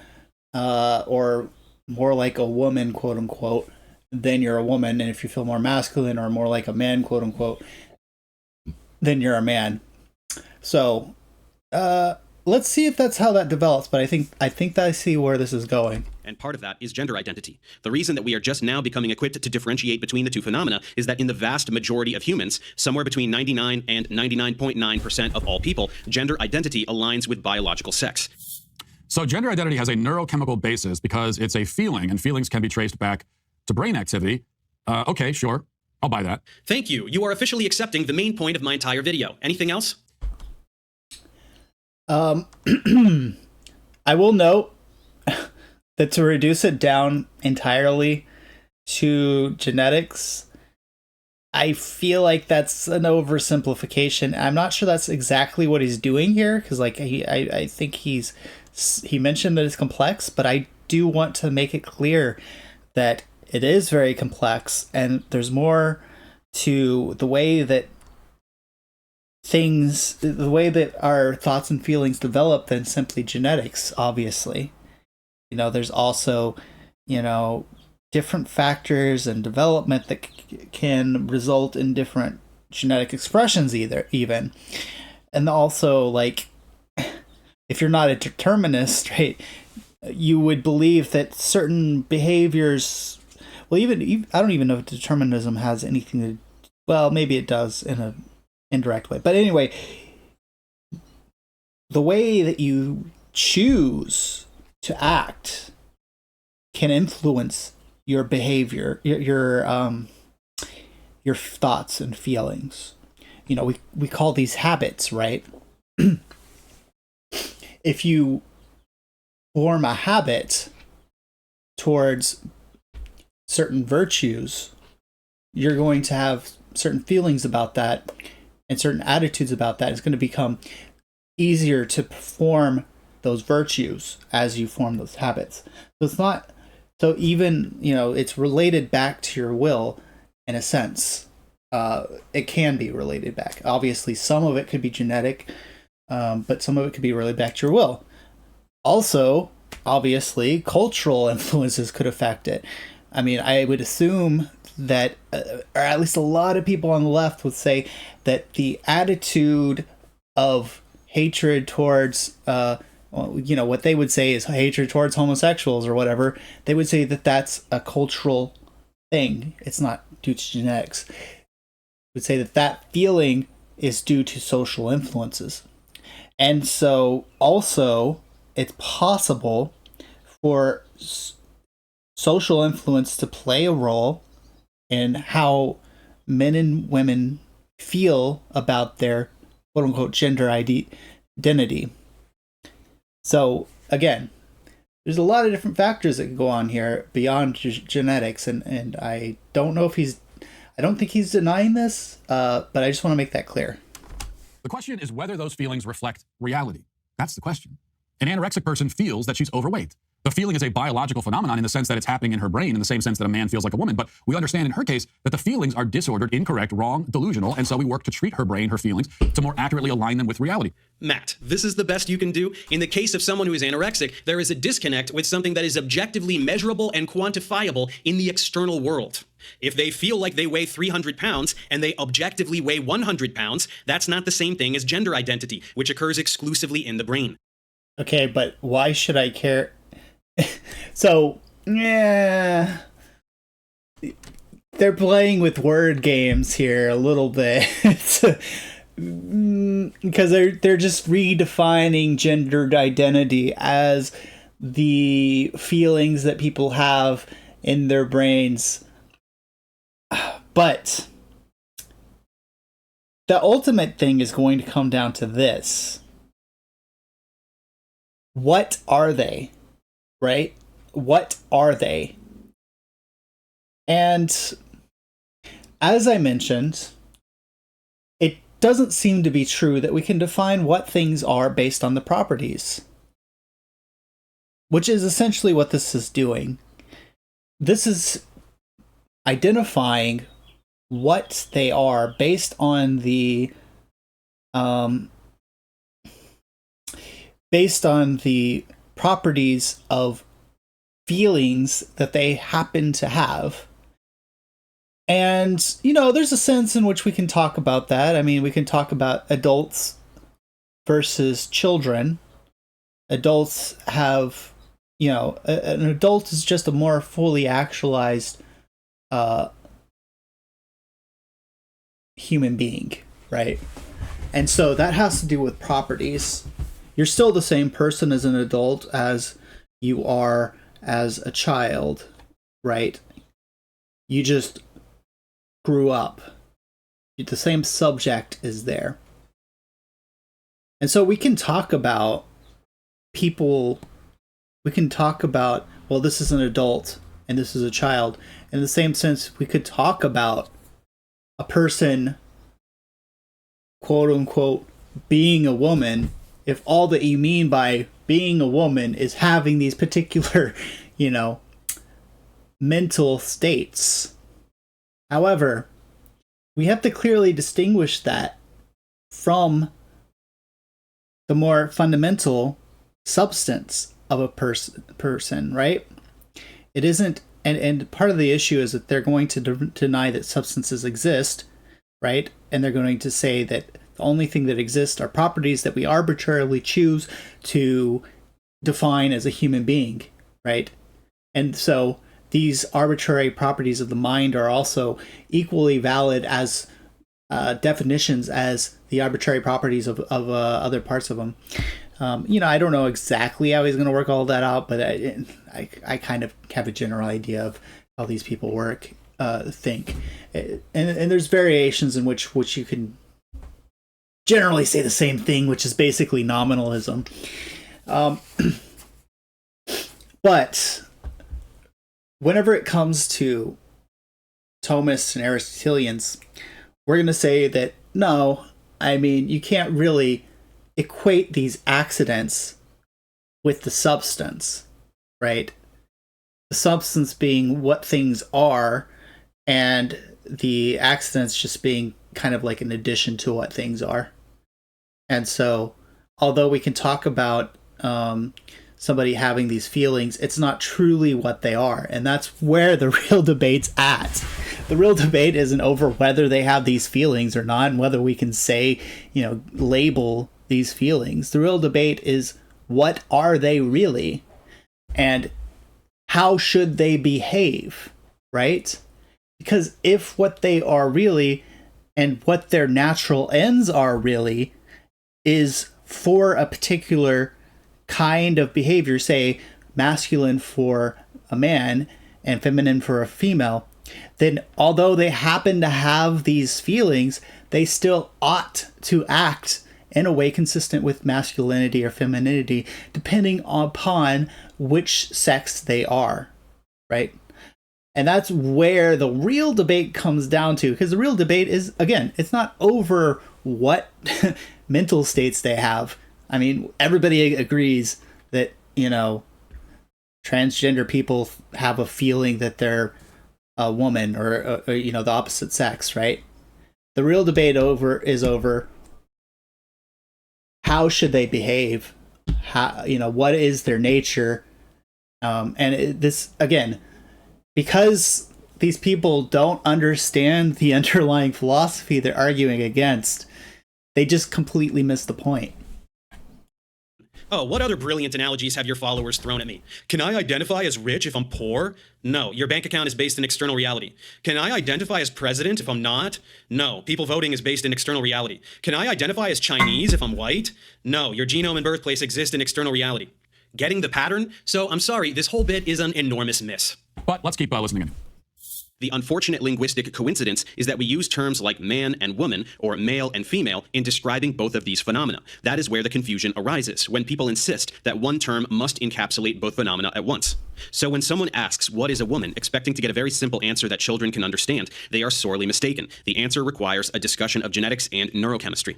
Speaker 1: or more like a woman, quote unquote, then you're a woman. And if you feel more masculine or more like a man, quote unquote, then you're a man. So let's see if that's how that develops. But I think that I see where this is going.
Speaker 3: And part of that is gender identity. The reason that we are just now becoming equipped to differentiate between the two phenomena is that in the vast majority of humans, somewhere between 99 and 99.9% of all people, gender identity aligns with biological sex.
Speaker 4: So gender identity has a neurochemical basis because it's a feeling, and feelings can be traced back to brain activity. Okay, sure. I'll buy that.
Speaker 3: Thank you. You are officially accepting the main point of my entire video. Anything else?
Speaker 1: I will note that to reduce it down entirely to genetics, I feel like that's an oversimplification. I'm not sure that's exactly what he's doing here, because I think he mentioned that it's complex, but I do want to make it clear that it is very complex, and there's more to the way that our thoughts and feelings develop than simply genetics, obviously. There's also, different factors and development that can result in different genetic expressions even. And also, if you're not a determinist, right, you would believe that certain behaviors... Well, even I don't even know if determinism has anything to... Well, maybe it does in an indirect way. But anyway, the way that you choose to act can influence your behavior, your thoughts and feelings. We call these habits, right? If you form a habit towards certain virtues, you're going to have certain feelings about that and certain attitudes about that. It's going to become easier to perform those virtues as you form those habits. So it's not, so even, it's related back to your will in a sense. It can be related back. Obviously, some of it could be genetic, but some of it could be related back to your will. Also, obviously, cultural influences could affect it. I mean, I would assume that, or at least a lot of people on the left would say that the attitude of hatred towards, what they would say is hatred towards homosexuals or whatever, they would say that that's a cultural thing. It's not due to genetics. Would say that feeling is due to social influences. And so also it's possible for social influence to play a role in how men and women feel about their quote unquote gender identity. So again, there's a lot of different factors that can go on here beyond genetics, and I don't think he's denying this, but I just want to make that clear.
Speaker 4: The question is whether those feelings reflect reality. That's the question. An anorexic person feels that she's overweight. The feeling is a biological phenomenon in the sense that it's happening in her brain, in the same sense that a man feels like a woman. But we understand in her case that the feelings are disordered, incorrect, wrong, delusional, and so we work to treat her brain, her feelings, to more accurately align them with reality.
Speaker 3: Matt, this is the best you can do? In the case of someone who is anorexic, there is a disconnect with something that is objectively measurable and quantifiable in the external world. If they feel like they weigh 300 pounds and they objectively weigh 100 pounds, that's not the same thing as gender identity, which occurs exclusively in the brain.
Speaker 1: Okay, but why should I care? So, yeah, they're playing with word games here a little bit. Because they're just redefining gendered identity as the feelings that people have in their brains. But the ultimate thing is going to come down to this. What are they? Right? What are they? And as I mentioned, it doesn't seem to be true that we can define what things are based on the properties, which is essentially what this is doing. This is identifying what they are based on the properties of feelings that they happen to have. And, there's a sense in which we can talk about that. I mean, we can talk about adults versus children. Adults have, an adult is just a more fully actualized human being, right? And so that has to do with properties. You're still the same person as an adult as you are as a child, right? You just grew up. The same subject is there. And so we can talk about people, we can talk about, well, this is an adult and this is a child. In the same sense, we could talk about a person, quote unquote, being a woman, if all that you mean by being a woman is having these particular, mental states. However, we have to clearly distinguish that from the more fundamental substance of a person, right? It isn't, and part of the issue is that they're going to deny that substances exist, right? And they're going to say that the only thing that exists are properties that we arbitrarily choose to define as a human being, right? And so these arbitrary properties of the mind are also equally valid as definitions as the arbitrary properties of other parts of them. I don't know exactly how he's going to work all that out, but I kind of have a general idea of how these people think. And there's variations in which you can generally say the same thing, which is basically nominalism. But whenever it comes to Thomists and Aristotelians, we're going to say that no, you can't really equate these accidents with the substance, right? The substance being what things are, and the accidents just being kind of like an addition to what things are. And so, although we can talk about somebody having these feelings, it's not truly what they are. And that's where the real debate's at. The real debate isn't over whether they have these feelings or not, and whether we can say, label these feelings. The real debate is, what are they really? And how should they behave, right? Because if what they are really, and what their natural ends are really is for a particular kind of behavior, say masculine for a man and feminine for a female, then although they happen to have these feelings, they still ought to act in a way consistent with masculinity or femininity, depending upon which sex they are, right? And that's where the real debate comes down to, because the real debate is, again, it's not over what mental states they have. I mean, everybody agrees that, transgender people have a feeling that they're a woman or the opposite sex, right? The real debate is over how should they behave, how, what is their nature, this again, because these people don't understand the underlying philosophy they're arguing against, they just completely miss the point.
Speaker 3: Oh, what other brilliant analogies have your followers thrown at me? Can I identify as rich if I'm poor? No, your bank account is based in external reality. Can I identify as president if I'm not? No, people voting is based in external reality. Can I identify as Chinese if I'm white? No, your genome and birthplace exist in external reality. Getting the pattern? So I'm sorry, this whole bit is an enormous miss.
Speaker 4: But let's keep listening in.
Speaker 3: The unfortunate linguistic coincidence is that we use terms like man and woman, or male and female, in describing both of these phenomena. That is where the confusion arises, when people insist that one term must encapsulate both phenomena at once. So when someone asks, what is a woman, expecting to get a very simple answer that children can understand, they are sorely mistaken. The answer requires a discussion of genetics and neurochemistry.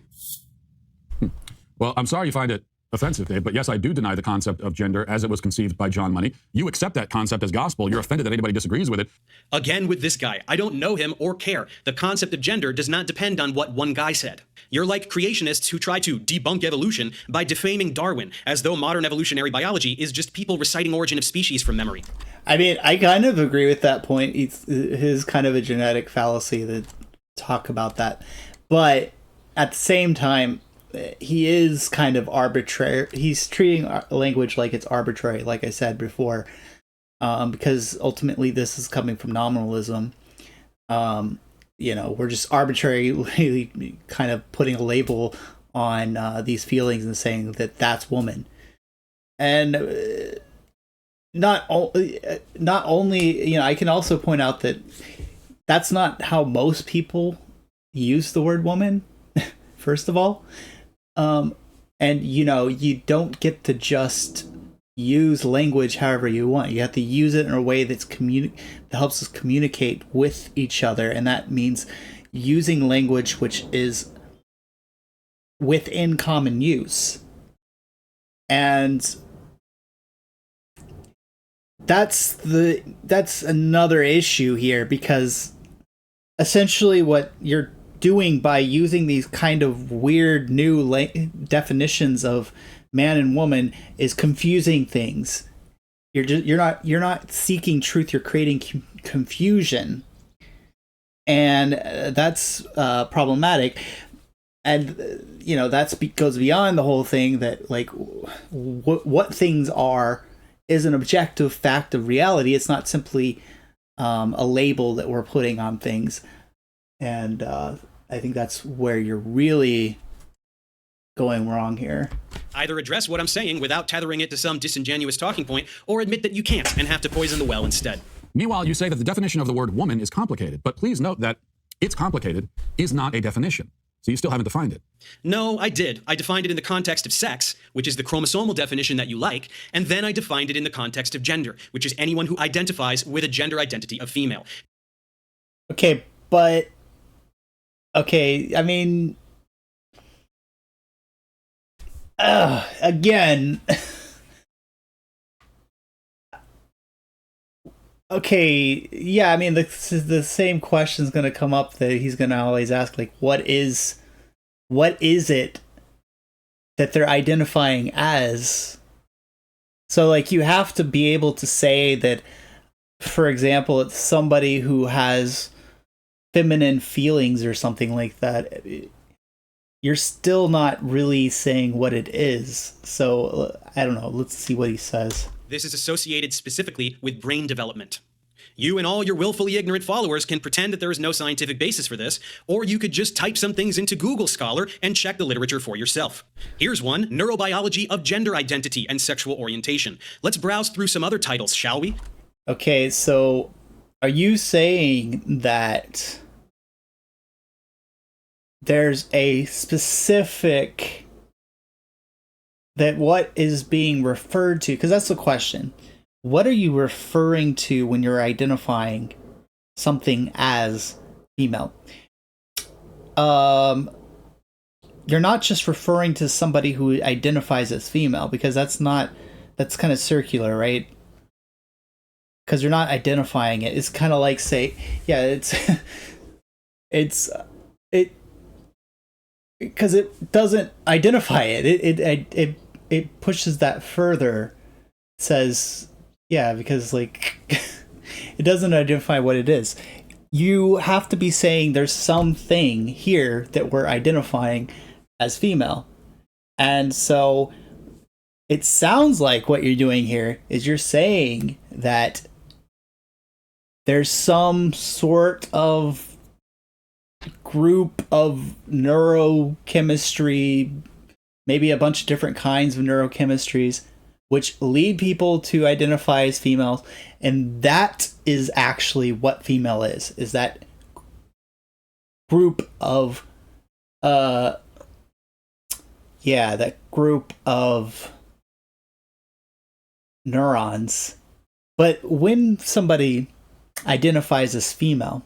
Speaker 4: Well, I'm sorry you find it offensive, Dave, but yes, I do deny the concept of gender as it was conceived by John Money. You accept that concept as gospel. You're offended that anybody disagrees with it.
Speaker 3: Again with this guy. I don't know him or care. The concept of gender does not depend on what one guy said. You're like creationists who try to debunk evolution by defaming Darwin, as though modern evolutionary biology is just people reciting Origin of Species from memory.
Speaker 1: I mean, I kind of agree with that point. It's his kind of a genetic fallacy to talk about that. But at the same time, he is kind of arbitrary. He's treating language like it's arbitrary, like I said before, because ultimately this is coming from nominalism. We're just arbitrarily kind of putting a label on these feelings and saying that that's woman. And not only, I can also point out that that's not how most people use the word woman, first of all. And you don't get to just use language however you want. You have to use it in a way that helps us communicate with each other, and that means using language which is within common use. And that's another issue here, because essentially what you're doing by using these kind of weird new definitions of man and woman is confusing things. You're not seeking truth. You're creating confusion, and that's problematic. And that goes beyond the whole thing. That like what things are is an objective fact of reality. It's not simply a label that we're putting on things. And I think that's where you're really going wrong here.
Speaker 3: Either address what I'm saying without tethering it to some disingenuous talking point, or admit that you can't and have to poison the well instead.
Speaker 4: Meanwhile, you say that the definition of the word woman is complicated, but please note that it's complicated is not a definition. So you still haven't defined it.
Speaker 3: No, I did. I defined it in the context of sex, which is the chromosomal definition that you like, and then I defined it in the context of gender, which is anyone who identifies with a gender identity of female.
Speaker 1: Okay, I mean, again, okay, yeah, I mean, the same question's going to come up that he's going to always ask, like, what is it that they're identifying as? So, like, you have to be able to say that, for example, it's somebody who has feminine feelings or something like that. You're still not really saying what it is. So I don't know. Let's see what he says.
Speaker 3: This is associated specifically with brain development. You and all your willfully ignorant followers can pretend that there is no scientific basis for this, or you could just type some things into Google Scholar and check the literature for yourself. Here's one, Neurobiology of Gender Identity and Sexual Orientation. Let's browse through some other titles, shall we?
Speaker 1: Okay, so are you saying that there's a specific, that what is being referred to, because that's the question. What are you referring to when you're identifying something as female? You're not just referring to somebody who identifies as female, because that's kind of circular, right? Because you're not identifying it. It's kind of like, say, yeah, it's because it doesn't identify it. It pushes that further. It says, yeah, because like it doesn't identify what it is. You have to be saying there's something here that we're identifying as female. And so it sounds like what you're doing here is you're saying that there's some sort of group of neurochemistry, maybe a bunch of different kinds of neurochemistries, which lead people to identify as females, and that is actually what female is that group of that group of neurons. But when somebody identifies as female,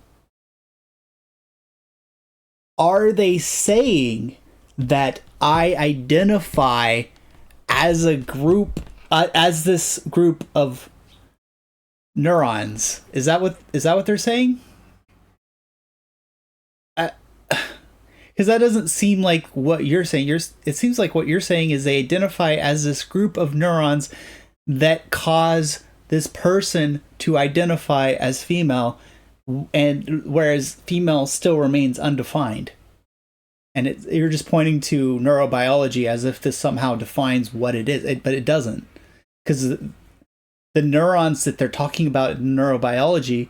Speaker 1: are they saying that I identify as a group, as this group of neurons? Is that what they're saying? Because that doesn't seem like what you're saying. It seems like what you're saying is they identify as this group of neurons that cause this person to identify as female, and whereas female still remains undefined. And you're just pointing to neurobiology as if this somehow defines what it is, but it doesn't. Because the neurons that they're talking about in neurobiology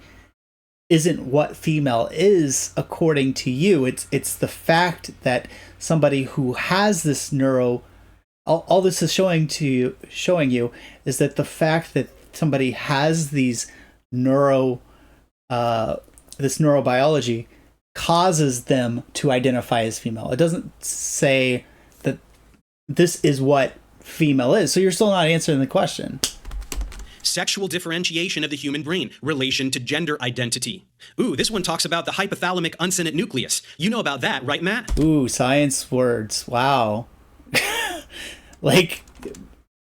Speaker 1: isn't what female is according to you. It's the fact that somebody who has this all this is showing you is that the fact that somebody has these this neurobiology causes them to identify as female. It doesn't say that this is what female is. So you're still not answering the question.
Speaker 3: Sexual differentiation of the human brain, relation to gender identity. Ooh, this one talks about the hypothalamic uncinate nucleus. You know about that, right, Matt?
Speaker 1: Ooh, science words. Wow. Like,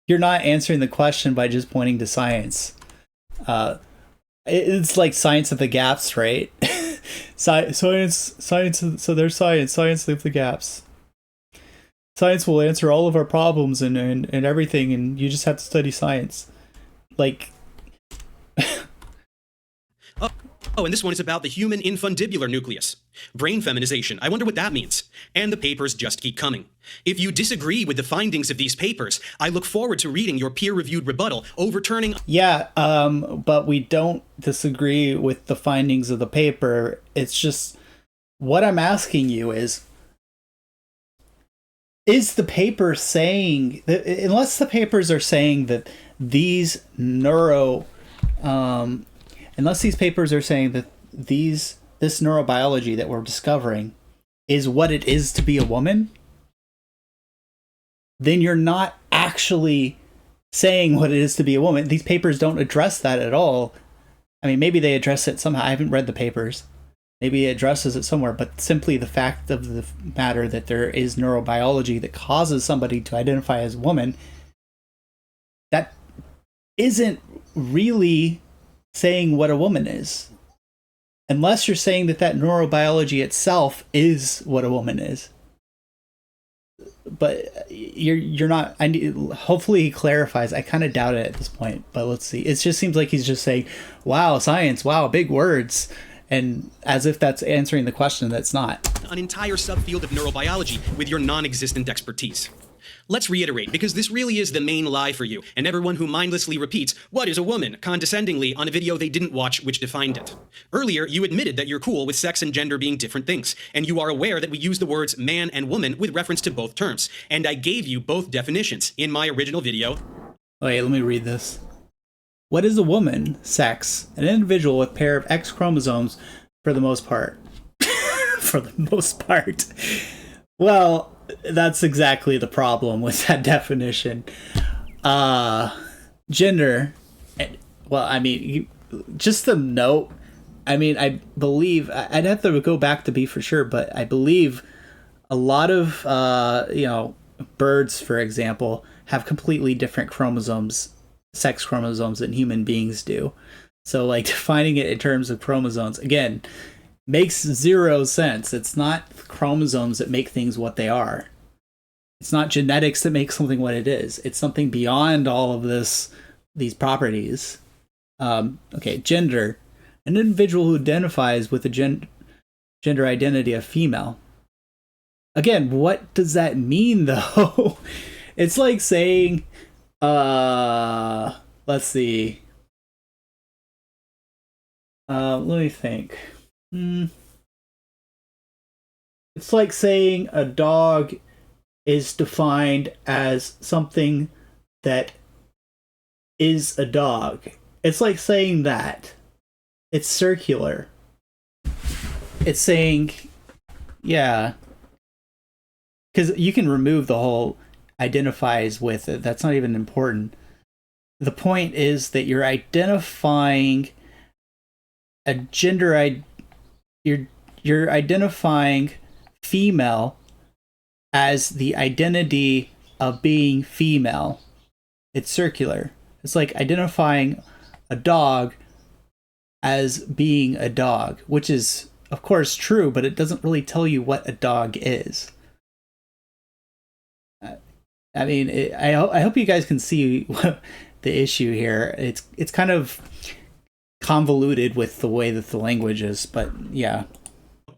Speaker 1: you're not answering the question by just pointing to science. It's like science of the gaps, right? Science. So there's science. Science leave the gaps. Science will answer all of our problems and everything, and you just have to study science. Like.
Speaker 3: Oh, and this one is about the human infundibular nucleus. Brain feminization. I wonder what that means. And the papers just keep coming. If you disagree with the findings of these papers, I look forward to reading your peer-reviewed rebuttal overturning...
Speaker 1: Yeah, but we don't disagree with the findings of the paper. It's just, what I'm asking you is the paper saying, that, unless the papers are saying that these unless these papers are saying that this neurobiology that we're discovering is what it is to be a woman, then you're not actually saying what it is to be a woman. These papers don't address that at all. I mean, maybe they address it somehow. I haven't read the papers. Maybe it addresses it somewhere, but simply the fact of the matter that there is neurobiology that causes somebody to identify as a woman, that isn't really saying what a woman is, unless you're saying that neurobiology itself is what a woman is. But you're not. Hopefully he clarifies. I kind of doubt it at this point, but let's see. It just seems like he's just saying, "Wow, science! Wow, big words," and as if that's answering the question. That's not.
Speaker 3: An entire subfield of neurobiology with your non-existent expertise. Let's reiterate, because this really is the main lie for you, and everyone who mindlessly repeats, "What is a woman?" condescendingly on a video they didn't watch which defined it. Earlier, you admitted that you're cool with sex and gender being different things, and you are aware that we use the words man and woman with reference to both terms, and I gave you both definitions in my original video.
Speaker 1: Wait, let me read this. What is a woman? Sex. An individual with a pair of X chromosomes for the most part. For the most part. Well, that's exactly the problem with that definition. Gender. Well, I mean, just the note. I mean, I believe, I'd have to go back to be for sure, but I believe a lot of, birds, for example, have completely different chromosomes, sex chromosomes, than human beings do. So, like, defining it in terms of chromosomes, again, makes zero sense. It's not chromosomes that make things what they are. It's not genetics that makes something what it is. It's something beyond all of these properties. Okay, gender. An individual who identifies with a gender identity of female. Again, what does that mean, though? It's like saying, let's see. Let me think. It's like saying a dog is defined as something that is a dog. It's like saying that. It's circular. It's saying, yeah. Because you can remove the whole identifies with it. That's not even important. The point is that you're identifying a gender. You're identifying female as the identity of being female. It's circular. It's like identifying a dog as being a dog, which is, of course, true, but it doesn't really tell you what a dog is. I mean, I hope you guys can see the issue here. It's kind of convoluted with the way that the language is, but yeah.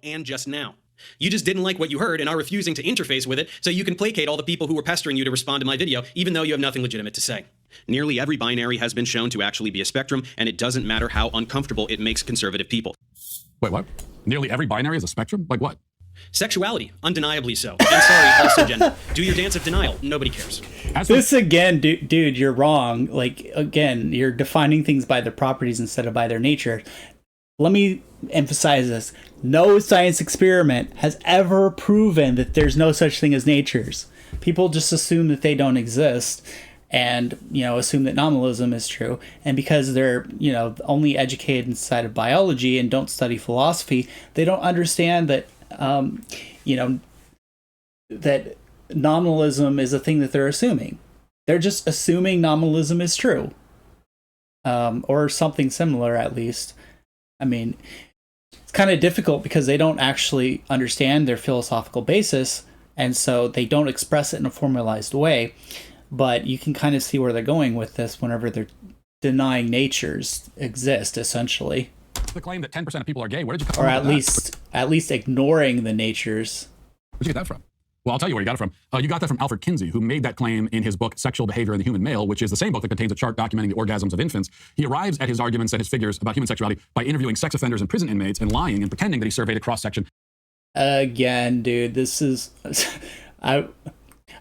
Speaker 3: And just now. You just didn't like what you heard and are refusing to interface with it, so you can placate all the people who were pestering you to respond to my video, even though you have nothing legitimate to say. Nearly every binary has been shown to actually be a spectrum, and it doesn't matter how uncomfortable it makes conservative people.
Speaker 4: Wait, what? Nearly every binary is a spectrum? Like what?
Speaker 3: Sexuality, undeniably so. And sorry, also gender. Do your dance of denial. Nobody cares.
Speaker 1: This again, dude, you're wrong. Like, again, you're defining things by their properties instead of by their nature. Let me emphasize this. No science experiment has ever proven that there's no such thing as natures. People just assume that they don't exist and, assume that nominalism is true. And because they're, only educated inside of biology and don't study philosophy, they don't understand that, that nominalism is a thing that they're assuming. They're just assuming nominalism is true. Or something similar, at least. I mean, it's kind of difficult because they don't actually understand their philosophical basis, and so they don't express it in a formalized way. But you can kind of see where they're going with this whenever they're denying natures exist, essentially.
Speaker 4: The claim that 10% of people are gay, where did you come
Speaker 1: or
Speaker 4: from?
Speaker 1: Or at least ignoring the natures.
Speaker 4: Where'd you get that from? Well, I'll tell you where you got it from. You got that from Alfred Kinsey, who made that claim in his book, Sexual Behavior in the Human Male, which is the same book that contains a chart documenting the orgasms of infants. He arrives at his arguments and his figures about human sexuality by interviewing sex offenders and prison inmates and lying and pretending that he surveyed a cross-section.
Speaker 1: Again, dude, this is... I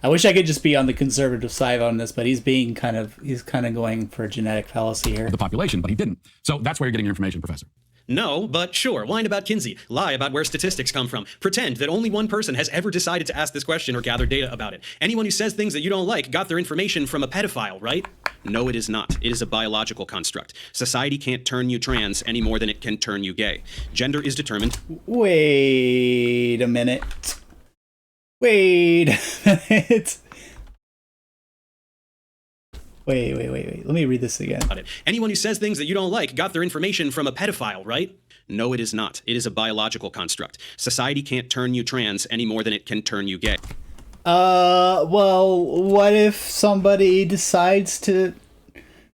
Speaker 1: wish I could just be on the conservative side on this, but he's kind of going for a genetic fallacy here.
Speaker 4: The population, but he didn't. So that's where you're getting your information, Professor.
Speaker 3: No, but sure, whine about Kinsey, lie about where statistics come from, pretend that only one person has ever decided to ask this question or gather data about it. Anyone who says things that you don't like got their information from a pedophile, right? No, it is not. It is a biological construct. Society can't turn you trans any more than it can turn you gay. Gender is determined...
Speaker 1: Wait a minute. Wait. Let me read this again.
Speaker 3: Anyone who says things that you don't like got their information from a pedophile, right? No, it is not. It is a biological construct. Society can't turn you trans any more than it can turn you gay.
Speaker 1: Well, what if somebody decides to...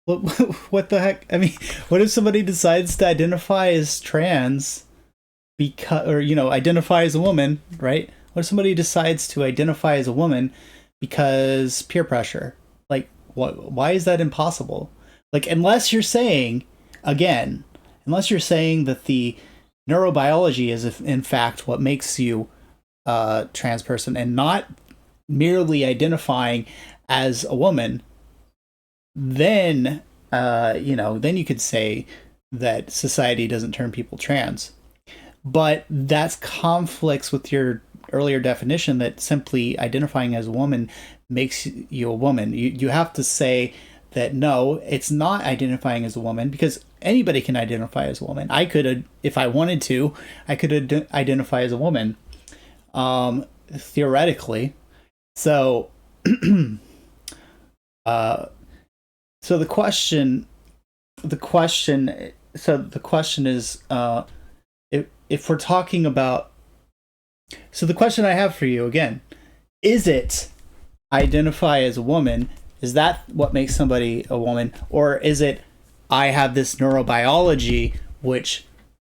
Speaker 1: What the heck? I mean, what if somebody decides to identify as trans identify as a woman, right? What if somebody decides to identify as a woman because peer pressure. Like, what? Why is that impossible? Like, unless you're saying, again, unless you're saying that the neurobiology is in fact what makes you a trans person and not merely identifying as a woman, then then you could say that society doesn't turn people trans. But that's conflicts with your earlier definition that simply identifying as a woman makes you a woman. You have to say that no, it's not identifying as a woman, because anybody can identify as a woman. I could, if I wanted to, I could identify as a woman, theoretically. So, so the question is, if we're talking about, so the question I have for you again, is it identify as a woman? Is that what makes somebody a woman? Or is it, I have this neurobiology which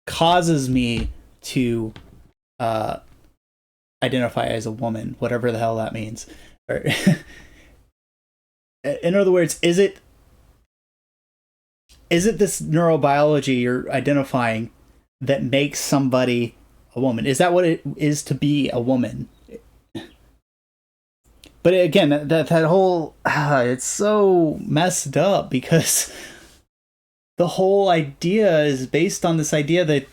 Speaker 1: causes me to identify as a woman, whatever the hell that means? Or in other words, is it this neurobiology you're identifying that makes somebody a woman? Is that what it is to be a woman? But again, that whole it's so messed up, because the whole idea is based on this idea that,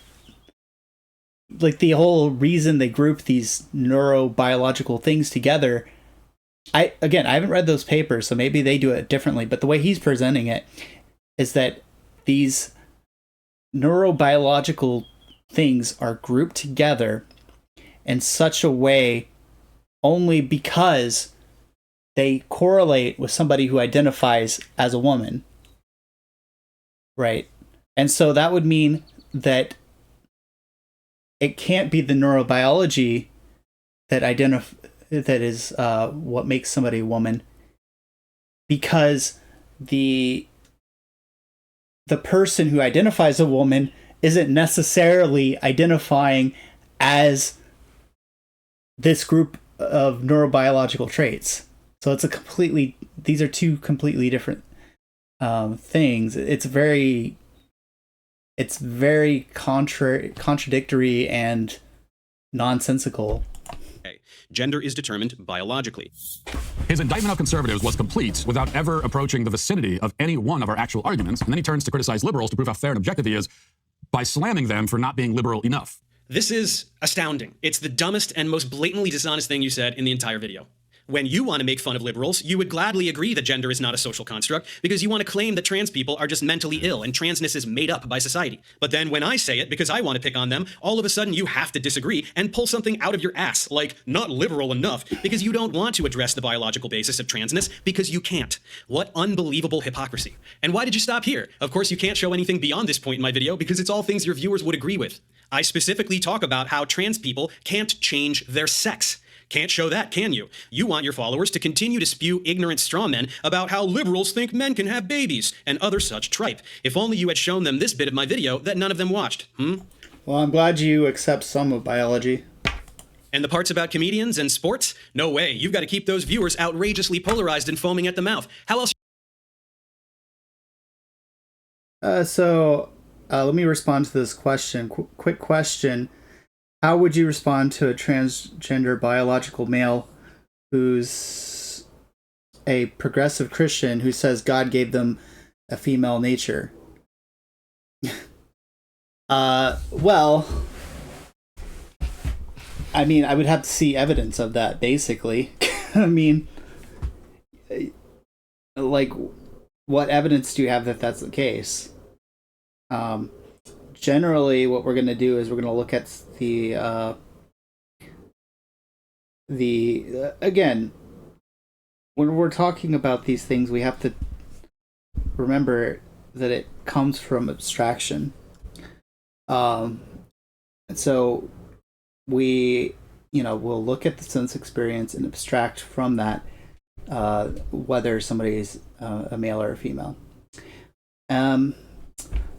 Speaker 1: like, the whole reason they group these neurobiological things together. I haven't read those papers, so maybe they do it differently, but the way he's presenting it is that these neurobiological things are grouped together in such a way only because they correlate with somebody who identifies as a woman. Right? And so that would mean that it can't be the neurobiology that is what makes somebody a woman, because the person who identifies a woman isn't necessarily identifying as this group of neurobiological traits. So these are two completely different things. It's very contradictory and nonsensical.
Speaker 3: Gender is determined biologically.
Speaker 4: His indictment of conservatives was complete without ever approaching the vicinity of any one of our actual arguments, and then he turns to criticize liberals to prove how fair and objective he is by slamming them for not being liberal enough.
Speaker 3: This is astounding. It's the dumbest and most blatantly dishonest thing you said in the entire video. When you want to make fun of liberals, you would gladly agree that gender is not a social construct because you want to claim that trans people are just mentally ill and transness is made up by society. But then when I say it because I want to pick on them, all of a sudden you have to disagree and pull something out of your ass, like not liberal enough, because you don't want to address the biological basis of transness because you can't. What unbelievable hypocrisy. And why did you stop here? Of course, you can't show anything beyond this point in my video because it's all things your viewers would agree with. I specifically talk about how trans people can't change their sex. Can't show that, can you? You want your followers to continue to spew ignorant straw men about how liberals think men can have babies and other such tripe. If only you had shown them this bit of my video that none of them watched.
Speaker 1: Well, I'm glad you accept some of biology.
Speaker 3: And the parts about comedians and sports? No way. You've got to keep those viewers outrageously polarized and foaming at the mouth. How else?
Speaker 1: Let me respond to this question. Quick question. How would you respond to a transgender biological male who's a progressive Christian who says God gave them a female nature? Well, I mean, I would have to see evidence of that, basically. I mean, like, what evidence do you have that that's the case? Generally, what we're going to do is we're going to look at again, when we're talking about these things, we have to remember that it comes from abstraction. So we'll look at the sense experience and abstract from that whether somebody's a male or a female.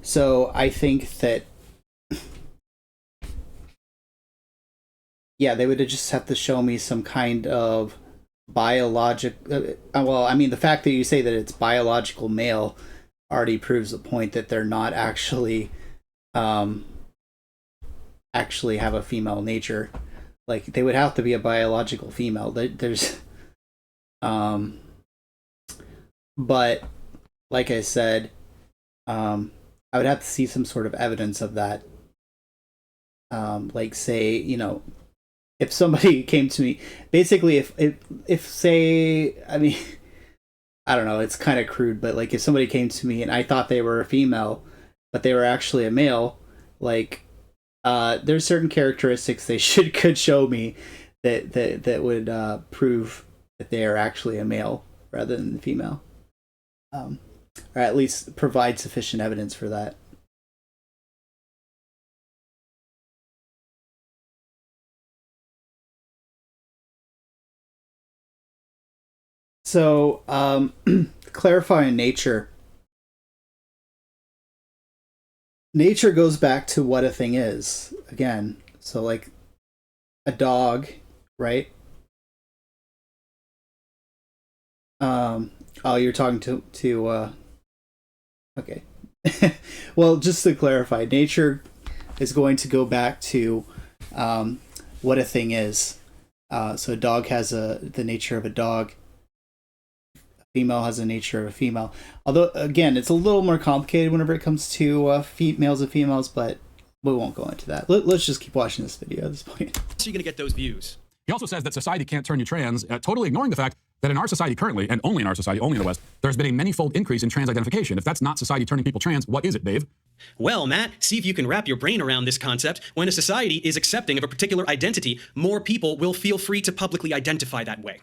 Speaker 1: So I think that, yeah, they would just have to show me some kind of well, I mean, the fact that you say that it's biological male already proves the point that they're not actually actually have a female nature. Like, they would have to be a biological female. There's but like I said, I would have to see some sort of evidence of that. Like, say, if somebody came to me, basically, if say, I mean, I don't know, it's kind of crude, but like, if somebody came to me and I thought they were a female, but they were actually a male, like, there's certain characteristics they could show me that would prove that they are actually a male rather than female, or at least provide sufficient evidence for that. So, clarifying nature. Nature goes back to what a thing is, again. So, like, a dog, right? Oh, you're talking to okay. Well, just to clarify, nature is going to go back to what a thing is. So a dog has the nature of a dog. Female has a nature of a female. Although, again, it's a little more complicated whenever it comes to males and females, but we won't go into that. Let's just keep watching this video at this point.
Speaker 3: So you're going to get those views.
Speaker 4: He also says that society can't turn you trans, totally ignoring the fact that in our society currently, and only in our society, only in the West, there's been a manyfold increase in trans identification. If that's not society turning people trans, what is it, Dave?
Speaker 3: Well, Matt, see if you can wrap your brain around this concept. When a society is accepting of a particular identity, more people will feel free to publicly identify that way.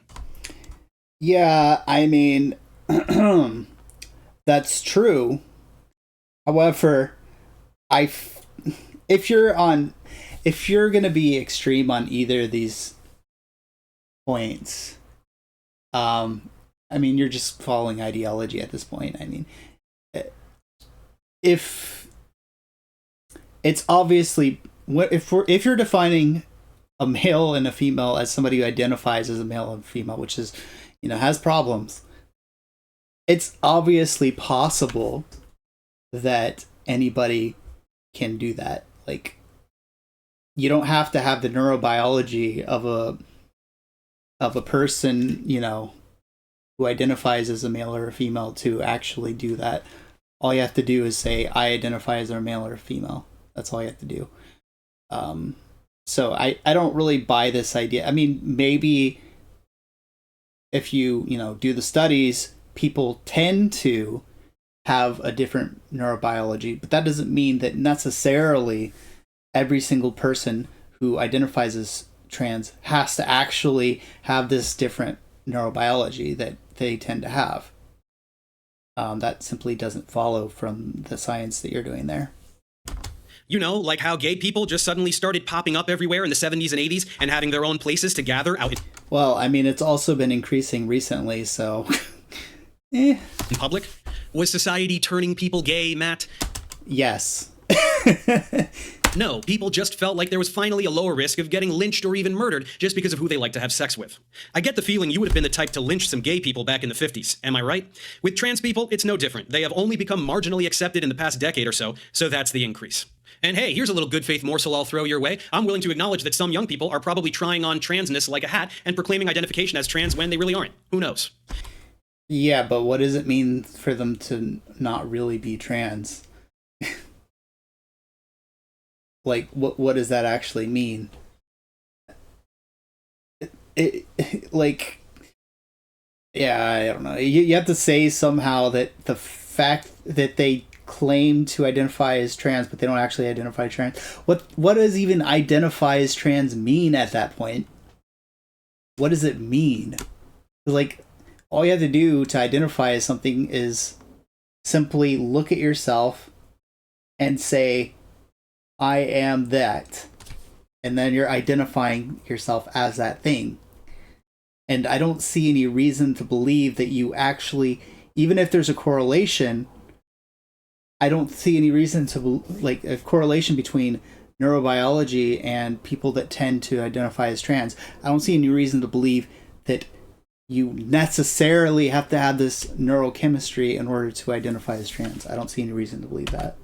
Speaker 1: Yeah, I mean, that's true. However, if you're going to be extreme on either of these points, I mean, you're just following ideology at this point. I mean, if it's obviously, if you're defining a male and a female as somebody who identifies as a male and female, which is, has problems, it's obviously possible that anybody can do that. Like, you don't have to have the neurobiology of a person, who identifies as a male or a female to actually do that. All you have to do is say, I identify as a male or a female. That's all you have to do. So I don't really buy this idea. I mean, maybe if you do the studies, people tend to have a different neurobiology, but that doesn't mean that necessarily every single person who identifies as trans has to actually have this different neurobiology that they tend to have. That simply doesn't follow from the science that you're doing there.
Speaker 3: Like how gay people just suddenly started popping up everywhere in the 70s and 80s and having their own places to gather out
Speaker 1: Well, I mean, it's also been increasing recently, so
Speaker 3: in public. Was society turning people gay, Matt?
Speaker 1: Yes.
Speaker 3: No, people just felt like there was finally a lower risk of getting lynched or even murdered just because of who they like to have sex with. I get the feeling you would have been the type to lynch some gay people back in the 50s, am I right? With trans people, it's no different. They have only become marginally accepted in the past decade or so that's the increase. And hey, here's a little good faith morsel I'll throw your way. I'm willing to acknowledge that some young people are probably trying on transness like a hat and proclaiming identification as trans when they really aren't. Who knows?
Speaker 1: Yeah, but what does it mean for them to not really be trans? Like, what does that actually mean? Like, yeah, I don't know. You have to say somehow that the fact that they claim to identify as trans, but they don't actually identify trans. What does even identify as trans mean at that point? What does it mean? Like, all you have to do to identify as something is simply look at yourself and say, I am that. And then you're identifying yourself as that thing. And I don't see any reason to believe that you actually, even if there's a correlation, I don't see any reason to, like, a correlation between neurobiology and people that tend to identify as trans. I don't see any reason to believe that you necessarily have to have this neurochemistry in order to identify as trans. I don't see any reason to believe that.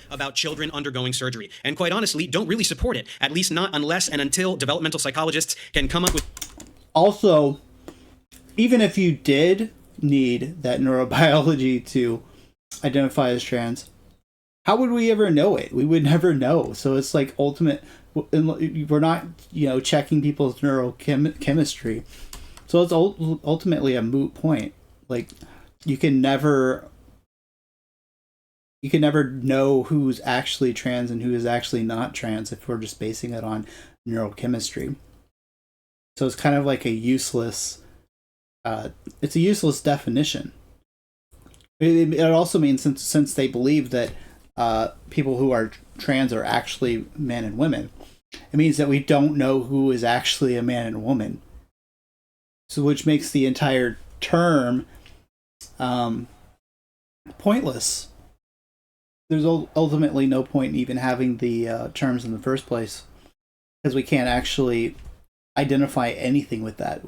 Speaker 3: About children undergoing surgery, and quite honestly, don't really support it, at least not unless and until developmental psychologists can come up with...
Speaker 1: Also, even if you did need that neurobiology to identify as trans, how would we ever know it? We would never know. So it's like ultimate... We're not, checking people's neurochemistry. So it's ultimately a moot point. Like, you can never know who's actually trans and who is actually not trans if we're just basing it on neurochemistry. So it's kind of like a useless definition. It also means since they believe that people who are trans are actually men and women, it means that we don't know who is actually a man and a woman. So which makes the entire term pointless. There's ultimately no point in even having the terms in the first place, because we can't actually identify anything with that.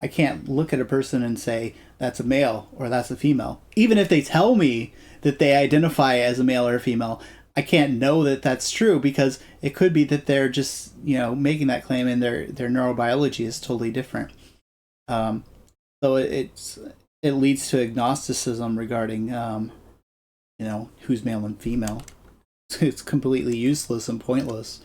Speaker 1: I can't look at a person and say that's a male or that's a female. Even if they tell me that they identify as a male or a female, I can't know that that's true, because it could be that they're just, making that claim and their neurobiology is totally different. So it leads to agnosticism regarding who's male and female. It's completely useless and pointless.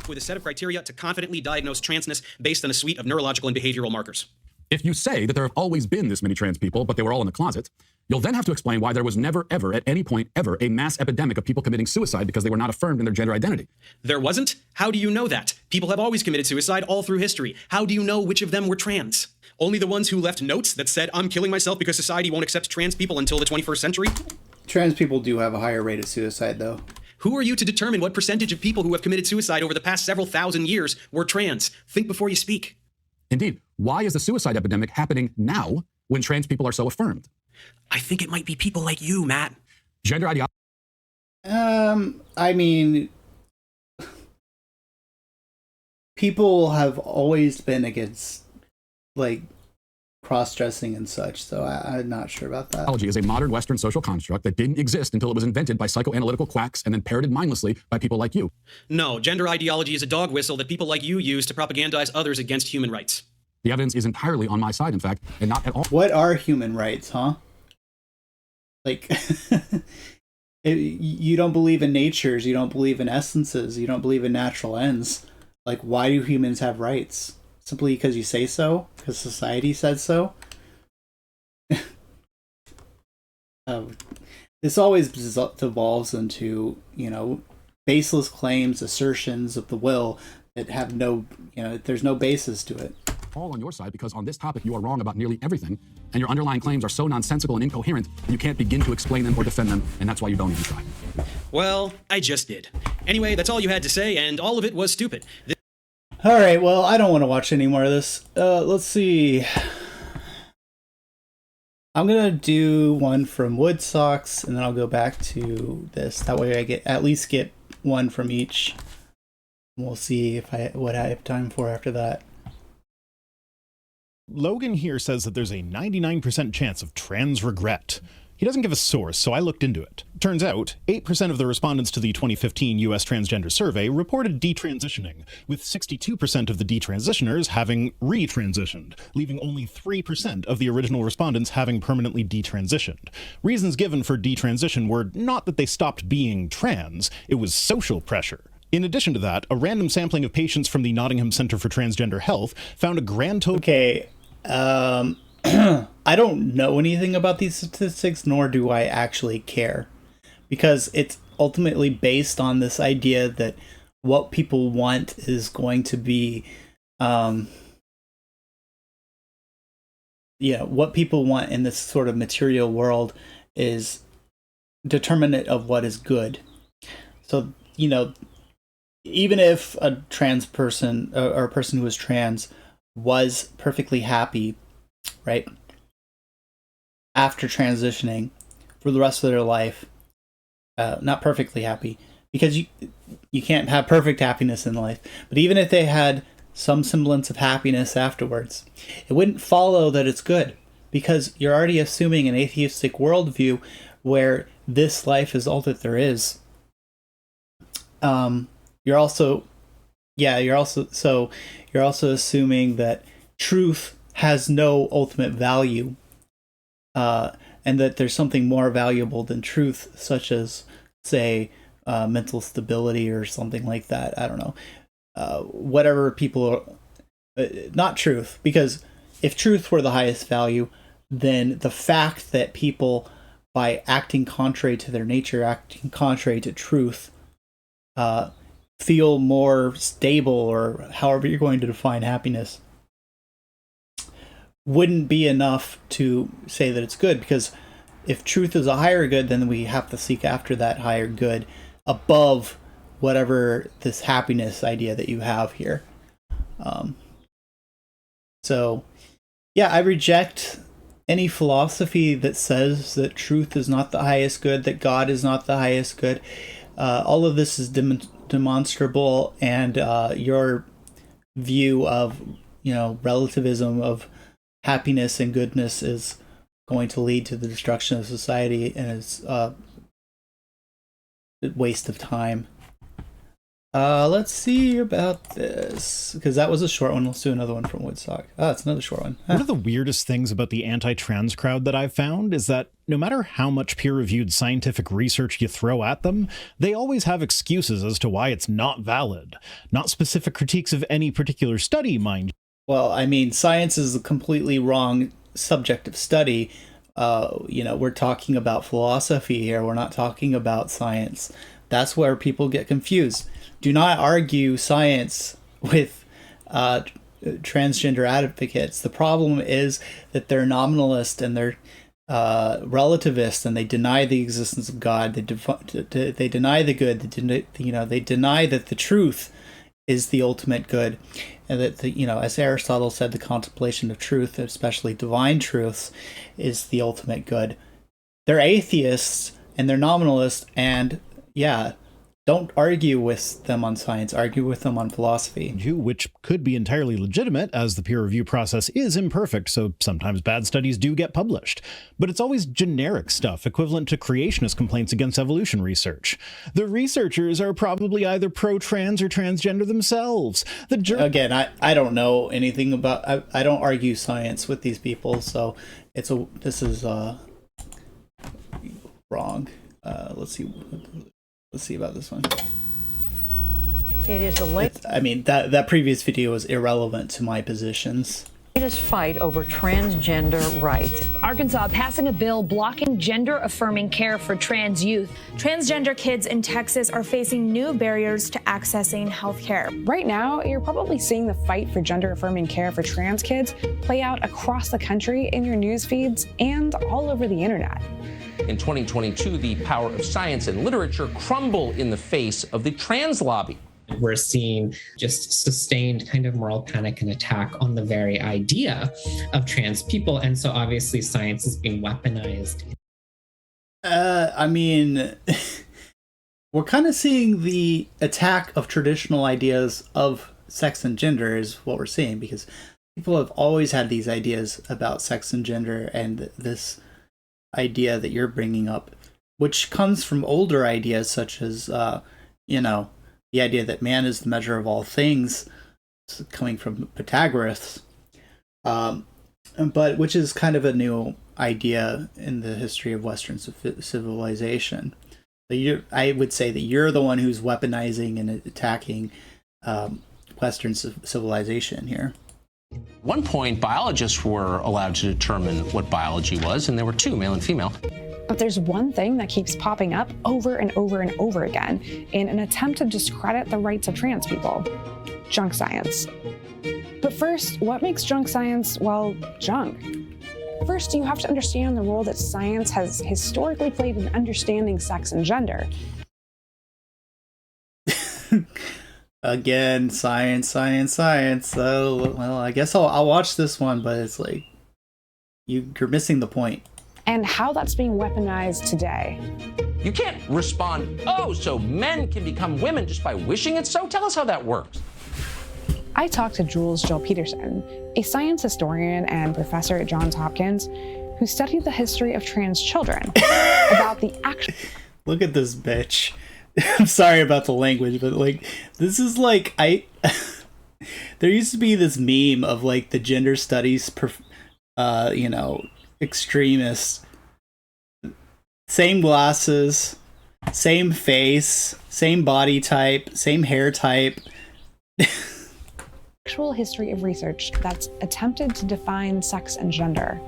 Speaker 3: With a set of criteria to confidently diagnose transness based on a suite of neurological and behavioral markers.
Speaker 4: If you say that there have always been this many trans people, but they were all in the closet, you'll then have to explain why there was never, ever, at any point, ever, a mass epidemic of people committing suicide because they were not affirmed in their gender identity.
Speaker 3: There wasn't? How do you know that? People have always committed suicide all through history. How do you know which of them were trans? Only the ones who left notes that said, "I'm killing myself because society won't accept trans people until the 21st century"?
Speaker 1: Trans people do have a higher rate of suicide, though.
Speaker 3: Who are you to determine what percentage of people who have committed suicide over the past several thousand years were trans? Think before you speak.
Speaker 4: Indeed. Why is the suicide epidemic happening now when trans people are so affirmed?
Speaker 3: I think it might be people like you, Matt.
Speaker 4: Gender ideology.
Speaker 1: I mean, people have always been against, cross-dressing and such, so I'm not sure about that.
Speaker 4: Ideology is a modern Western social construct that didn't exist until it was invented by psychoanalytical quacks and then parroted mindlessly by people like you.
Speaker 3: No, gender ideology is a dog whistle that people like you use to propagandize others against human rights.
Speaker 4: The evidence is entirely on my side, in fact, and not at all.
Speaker 1: What are human rights, huh? You don't believe in natures, you don't believe in essences, you don't believe in natural ends. Why do humans have rights? Simply because you say so? Because society said so? This always devolves into, baseless claims, assertions of the will that have no, there's no basis to it.
Speaker 4: All on your side, because on this topic you are wrong about nearly everything, and your underlying claims are so nonsensical and incoherent you can't begin to explain them or defend them, and that's why you don't even try.
Speaker 3: Well, I just did. Anyway, that's all you had to say, and all of it was stupid.
Speaker 1: Alright, well, I don't want to watch any more of this. Let's see. I'm gonna do one from Woodsox, and then I'll go back to this. That way I at least get one from each. We'll see what I have time for after that.
Speaker 5: Logan here says that there's a 99% chance of trans regret. He doesn't give a source, so I looked into it. Turns out, 8% of the respondents to the 2015 US Transgender Survey reported detransitioning, with 62% of the detransitioners having retransitioned, leaving only 3% of the original respondents having permanently detransitioned. Reasons given for detransition were not that they stopped being trans, it was social pressure. In addition to that, a random sampling of patients from the Nottingham Centre for Transgender Health found a grand total...
Speaker 1: Okay, I don't know anything about these statistics, nor do I actually care, because it's ultimately based on this idea that what people want is going to be, what people want in this sort of material world is determinant of what is good. So, even if a trans person or a person who is trans was perfectly happy, right, after transitioning for the rest of their life, not perfectly happy, because you can't have perfect happiness in life. But even if they had some semblance of happiness afterwards, it wouldn't follow that it's good, because you're already assuming an atheistic worldview where this life is all that there is. You're also assuming that truth has no ultimate value, and that there's something more valuable than truth, such as, say, mental stability or something like that. I don't know. Whatever people are, not truth, because if truth were the highest value, then the fact that people, by acting contrary to their nature, acting contrary to truth, feel more stable, or however you're going to define happiness, wouldn't be enough to say that it's good. Because if truth is a higher good, then we have to seek after that higher good above whatever this happiness idea that you have here. So yeah, I reject any philosophy that says that truth is not the highest good, that God is not the highest good. All of this is demonstrable, and your view of, relativism of happiness and goodness is going to lead to the destruction of society, and it's a waste of time. Let's see about this, because that was a short one. Let's do another one from Woodstock. It's another short one.
Speaker 5: One of the weirdest things about the anti-trans crowd that I've found is that no matter how much peer-reviewed scientific research you throw at them, they always have excuses as to why it's not valid. Not specific critiques of any particular study, mind you.
Speaker 1: Well, I mean, science is a completely wrong subject of study. We're talking about philosophy here. We're not talking about science. That's where people get confused. Do not argue science with transgender advocates. The problem is that they're nominalist and they're relativist, and they deny the existence of God. They deny the good. They deny that the truth is the ultimate good, and that as Aristotle said, the contemplation of truth, especially divine truths, is the ultimate good. They're atheists and they're nominalists, and don't argue with them on science, argue with them on philosophy.
Speaker 5: Which could be entirely legitimate, as the peer review process is imperfect, so sometimes bad studies do get published. But it's always generic stuff, equivalent to creationist complaints against evolution research. The researchers are probably either pro-trans or transgender themselves.
Speaker 1: Again, I don't know anything about... I don't argue science with these people, so this is wrong. Let's see about this one.
Speaker 6: It is the latest.
Speaker 1: I mean, that previous video was irrelevant to my positions.
Speaker 6: Latest fight over transgender rights.
Speaker 7: Arkansas passing a bill blocking gender-affirming care for trans youth.
Speaker 8: Transgender kids in Texas are facing new barriers to accessing health care.
Speaker 9: Right now, you're probably seeing the fight for gender-affirming care for trans kids play out across the country in your news feeds and all over the internet.
Speaker 10: In 2022, the power of science and literature crumble in the face of the trans lobby.
Speaker 11: We're seeing just sustained kind of moral panic and attack on the very idea of trans people. And so obviously science is being weaponized.
Speaker 1: I mean, we're kind of seeing the attack of traditional ideas of sex and gender is what we're seeing, because people have always had these ideas about sex and gender, and this idea that you're bringing up, which comes from older ideas such as, the idea that man is the measure of all things, coming from Pythagoras, but which is kind of a new idea in the history of Western civilization. I would say that you're the one who's weaponizing and attacking Western civilization here.
Speaker 10: At one point, biologists were allowed to determine what biology was, and there were two, male and female.
Speaker 9: But there's one thing that keeps popping up over and over and over again in an attempt to discredit the rights of trans people: junk science. But first, what makes junk science, well, junk? First, you have to understand the role that science has historically played in understanding sex and gender.
Speaker 1: Again, science. So, well, I guess I'll watch this one, but it's like you're missing the point.
Speaker 9: And how that's being weaponized today.
Speaker 10: You can't respond, oh, so men can become women just by wishing it so? Tell us how that works.
Speaker 9: I talked to Jules Jill Peterson, a science historian and professor at Johns Hopkins, who studied the history of trans children, about the actual...
Speaker 1: Look at this bitch. I'm sorry about the language, but like, this is like, there used to be this meme of like the gender studies, extremists. Same glasses, same face, same body type, same hair type.
Speaker 9: Actual history of research that's attempted to define sex and gender.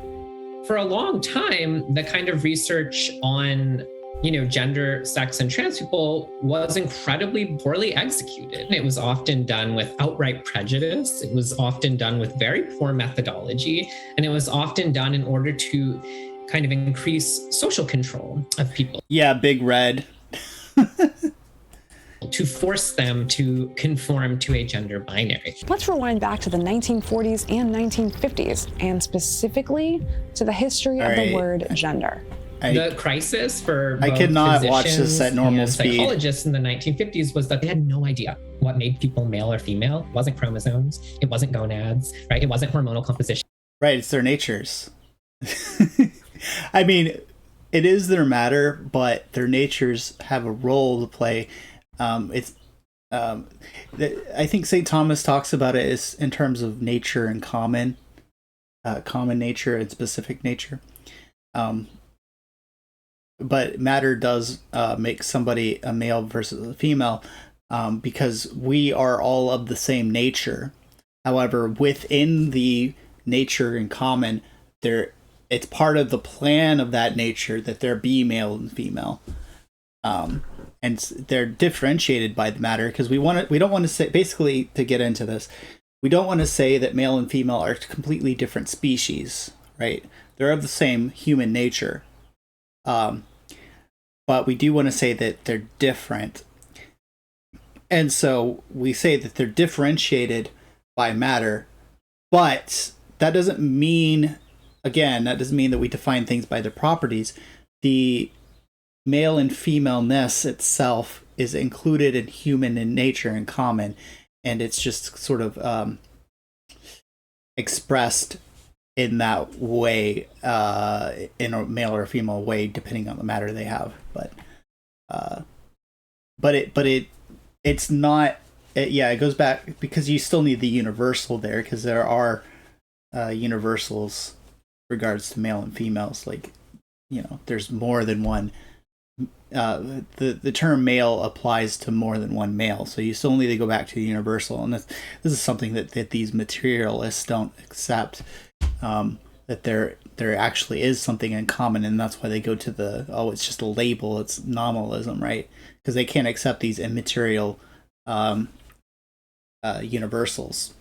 Speaker 11: For a long time, the kind of research on gender, sex, and trans people was incredibly poorly executed. It was often done with outright prejudice. It was often done with very poor methodology. And it was often done in order to kind of increase social control of people.
Speaker 1: Yeah, big red.
Speaker 11: To force them to conform to a gender binary.
Speaker 9: Let's rewind back to the 1940s and 1950s, and specifically to the history of the word gender.
Speaker 11: The crisis for
Speaker 1: I could not watch this at normal speed.
Speaker 11: Psychologists in the 1950s was that they had no idea what made people male or female. It wasn't chromosomes, it wasn't gonads, right? It wasn't hormonal composition.
Speaker 1: Right, it's their natures. I mean, it is their matter, but their natures have a role to play. I think St. Thomas talks about it as in terms of nature and common nature and specific nature. But matter does make somebody a male versus a female because we are all of the same nature. However, within the nature in common, it's part of the plan of that nature that there be male and female. And they're differentiated by the matter because we don't want to say, basically, to get into this, we don't want to say that male and female are completely different species, right? They're of the same human nature. But we do want to say that they're different. And so we say that they're differentiated by matter, but that doesn't mean that we define things by their properties. The male and femaleness itself is included in human in nature in common, and it's just sort of expressed in that way, in a male or female way, depending on the matter they have. It's not. It goes back because you still need the universal there, because there are universals regards to male and females. Like, there's more than one. The term male applies to more than one male, so you still need to go back to the universal, and this is something that these materialists don't accept, that there actually is something in common, and that's why they go to it's just a label, it's nominalism, right? Because they can't accept these immaterial universals.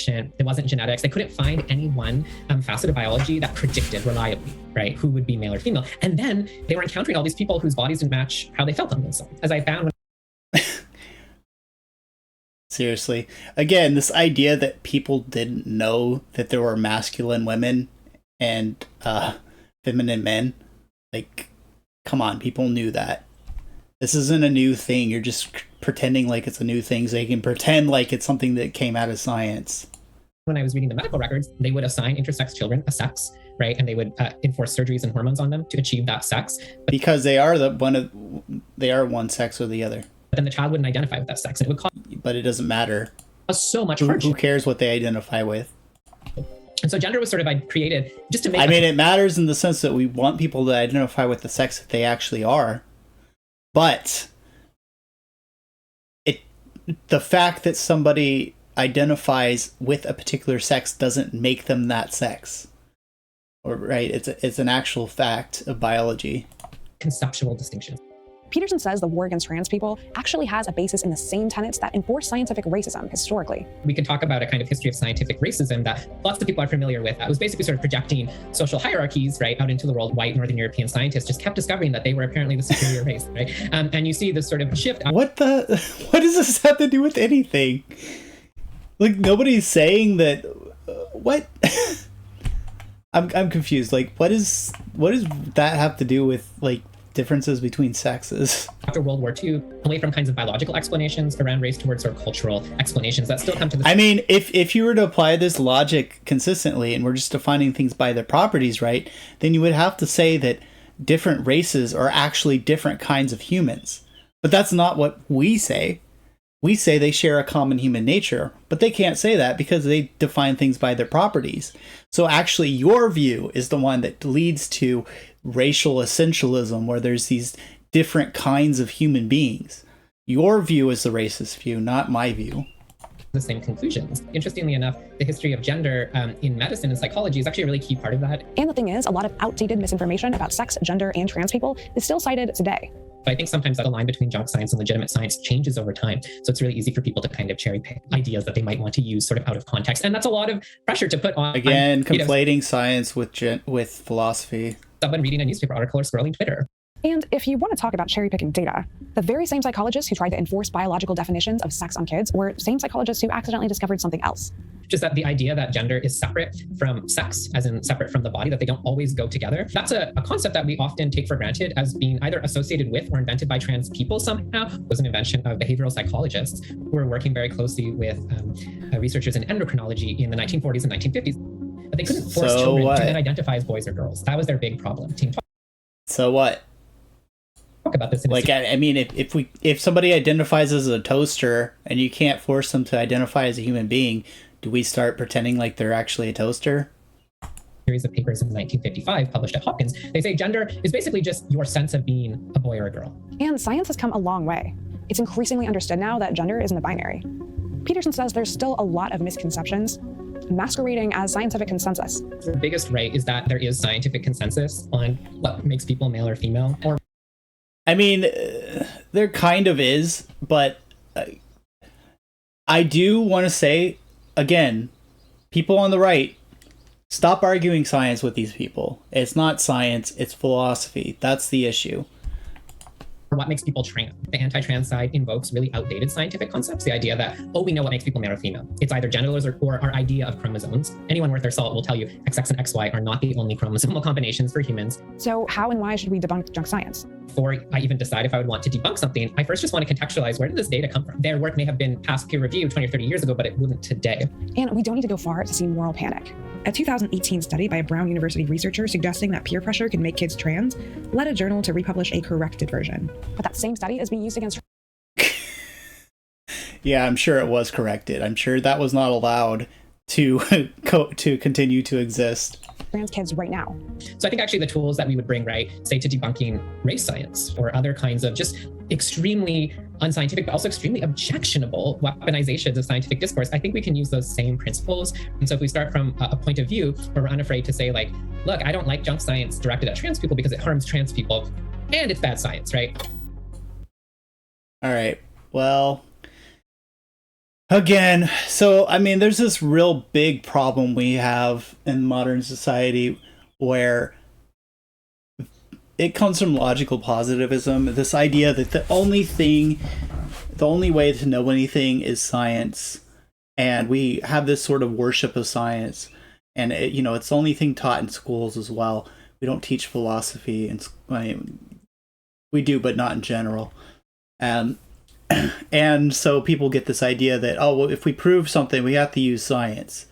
Speaker 11: It wasn't genetics. They couldn't find any one facet of biology that predicted reliably, right, who would be male or female. And then they were encountering all these people whose bodies didn't match how they felt on themselves. As I found.
Speaker 1: Seriously. Again, this idea that people didn't know that there were masculine women and feminine men. Like, come on, people knew that. This isn't a new thing. You're just pretending like it's a new thing so you can pretend like it's something that came out of science.
Speaker 11: When I was reading the medical records, they would assign intersex children a sex, right? And they would enforce surgeries and hormones on them to achieve that sex.
Speaker 1: Because they are one sex or the other.
Speaker 11: But then the child wouldn't identify with that sex. And it would cause.
Speaker 1: But it doesn't matter.
Speaker 11: So much hardship.
Speaker 1: Who cares what they identify with?
Speaker 11: And so gender was sort of created just to make.
Speaker 1: It matters in the sense that we want people to identify with the sex that they actually are. But the fact that somebody identifies with a particular sex doesn't make them that sex. Right? It's an actual fact of biology.
Speaker 11: Conceptual distinctions.
Speaker 9: Peterson says the war against trans people actually has a basis in the same tenets that enforce scientific racism historically.
Speaker 11: We could talk about a kind of history of scientific racism that lots of people are familiar with. It was basically sort of projecting social hierarchies, right, out into the world. White Northern European scientists just kept discovering that they were apparently the superior race, right? And you see this sort of shift.
Speaker 1: What does this have to do with anything? Like, nobody's saying that. What? I'm confused. Like, what does that have to do with like differences between sexes?
Speaker 11: After World War II, away from kinds of biological explanations around race towards sort of cultural explanations that still come to the.
Speaker 1: I mean, if you were to apply this logic consistently, and we're just defining things by their properties, right? Then you would have to say that different races are actually different kinds of humans. But that's not what we say. We say they share a common human nature, but they can't say that because they define things by their properties. So actually, your view is the one that leads to racial essentialism, where there's these different kinds of human beings. Your view is the racist view, not my view.
Speaker 11: The same conclusions. Interestingly enough, the history of gender in medicine and psychology is actually a really key part of that.
Speaker 9: And the thing is, a lot of outdated misinformation about sex, gender, and trans people is still cited today.
Speaker 11: But I think sometimes that the line between junk science and legitimate science changes over time. So it's really easy for people to kind of cherry pick ideas that they might want to use sort of out of context. And that's a lot of pressure to put on.
Speaker 1: Again, conflating science with philosophy.
Speaker 11: Someone reading a newspaper article or scrolling Twitter.
Speaker 9: And if you want to talk about cherry-picking data, the very same psychologists who tried to enforce biological definitions of sex on kids were same psychologists who accidentally discovered something else.
Speaker 11: Just that the idea that gender is separate from sex, as in separate from the body, that they don't always go together, that's a concept that we often take for granted as being either associated with or invented by trans people somehow. It was an invention of behavioral psychologists who were working very closely with researchers in endocrinology in the 1940s and 1950s. But they couldn't force children to then identify as boys or girls. That was their big problem.
Speaker 1: So what?
Speaker 11: About this
Speaker 1: like I mean, if somebody identifies as a toaster and you can't force them to identify as a human being, do we start pretending like they're actually a toaster?
Speaker 11: Series of papers in 1955 published at Hopkins, they say gender is basically just your sense of being a boy or a girl.
Speaker 9: And science has come a long way. It's increasingly understood now that gender isn't a binary. Peterson says there's still a lot of misconceptions masquerading as scientific consensus.
Speaker 11: The biggest right is that there is scientific consensus on what makes people male or female.
Speaker 1: I mean, there kind of is, but I do want to say, again, people on the right, stop arguing science with these people. It's not science, it's philosophy. That's the issue.
Speaker 11: What makes people trans? The anti-trans side invokes really outdated scientific concepts. The idea that, we know what makes people male or female. It's either genders or our idea of chromosomes. Anyone worth their salt will tell you XX and XY are not the only chromosomal combinations for humans.
Speaker 9: So how and why should we debunk junk science?
Speaker 11: Before I even decide if I would want to debunk something, I first just want to contextualize, where did this data come from? Their work may have been past peer review 20 or 30 years ago, but it wouldn't today.
Speaker 9: And we don't need to go far to see moral panic. A 2018 study by a Brown University researcher suggesting that peer pressure can make kids trans led a journal to republish a corrected version. But that same study is being used against...
Speaker 1: Yeah, I'm sure it was corrected. I'm sure that was not allowed to continue to exist.
Speaker 9: Trans kids right now.
Speaker 11: So I think actually the tools that we would bring, right, say to debunking race science or other kinds of just extremely unscientific, but also extremely objectionable weaponizations of scientific discourse, I think we can use those same principles. And so if we start from a point of view where we're unafraid to say, like, look, I don't like junk science directed at trans people because it harms trans people and it's bad science, right?
Speaker 1: All right. Well, again, so, I mean, there's this real big problem we have in modern society where it comes from logical positivism, this idea that the only way to know anything is science, and we have this sort of worship of science, and it's the only thing taught in schools as well. We don't teach philosophy, and I mean, we do, but not in general. And so people get this idea that, well, if we prove something, we have to use science.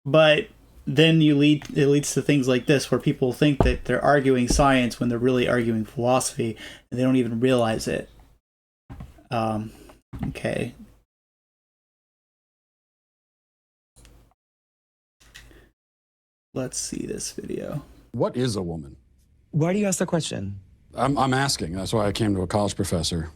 Speaker 1: But then it leads to things like this, where people think that they're arguing science when they're really arguing philosophy, and they don't even realize it. Okay. Let's see this video.
Speaker 4: What is a woman?
Speaker 12: Why do you ask the question?
Speaker 4: I'm asking. That's why I came to a college professor.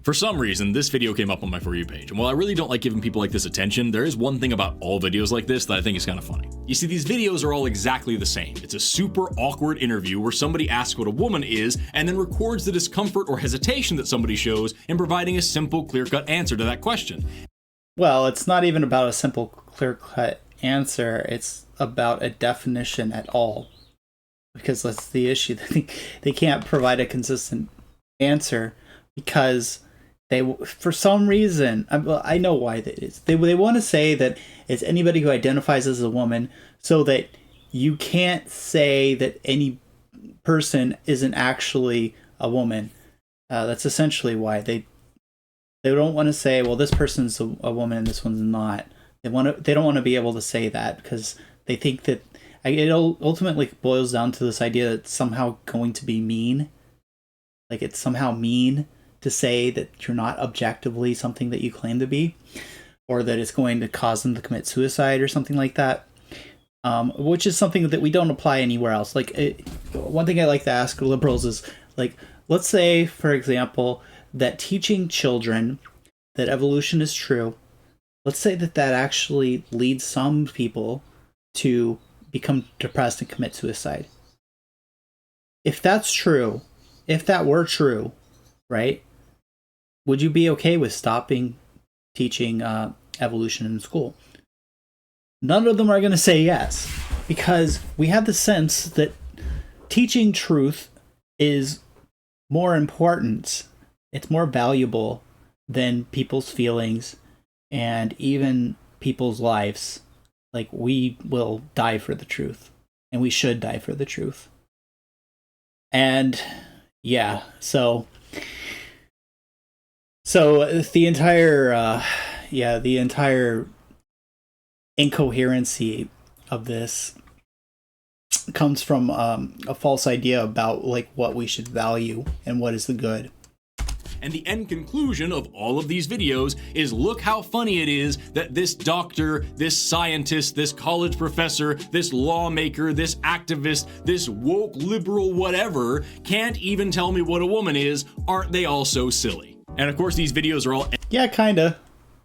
Speaker 13: For some reason, this video came up on my For You page, and while I really don't like giving people like this attention, there is one thing about all videos like this that I think is kind of funny. You see, these videos are all exactly the same. It's a super awkward interview where somebody asks what a woman is, and then records the discomfort or hesitation that somebody shows in providing a simple, clear-cut answer to that question.
Speaker 1: Well, it's not even about a simple, clear-cut answer. It's about a definition at all. Because that's the issue. They can't provide a consistent answer because they, for some reason, I know why that is. They want to say that it's anybody who identifies as a woman, so that you can't say that any person isn't actually a woman. That's essentially why they don't want to say, well, this person's a woman and this one's not. They don't want to be able to say that because they think that it ultimately boils down to this idea that it's somehow going to be mean. Like it's somehow mean to say that you're not objectively something that you claim to be, or that it's going to cause them to commit suicide or something like that. Which is something that we don't apply anywhere else. Like one thing I like to ask liberals is, like, let's say, for example, that teaching children that evolution is true, let's say that actually leads some people to become depressed and commit suicide. If that's true, if that were true, right, would you be okay with stopping teaching evolution in school? None of them are going to say yes, because we have the sense that teaching truth is more important. It's more valuable than people's feelings and even people's lives. Like, we will die for the truth, and we should die for the truth. And yeah, so the entire incoherency of this comes from a false idea about like what we should value and what is the good.
Speaker 13: And the end conclusion of all of these videos is, look how funny it is that this doctor, this scientist, this college professor, this lawmaker, this activist, this woke liberal whatever can't even tell me what a woman is. Aren't they all so silly? And of course these videos are all
Speaker 1: kinda.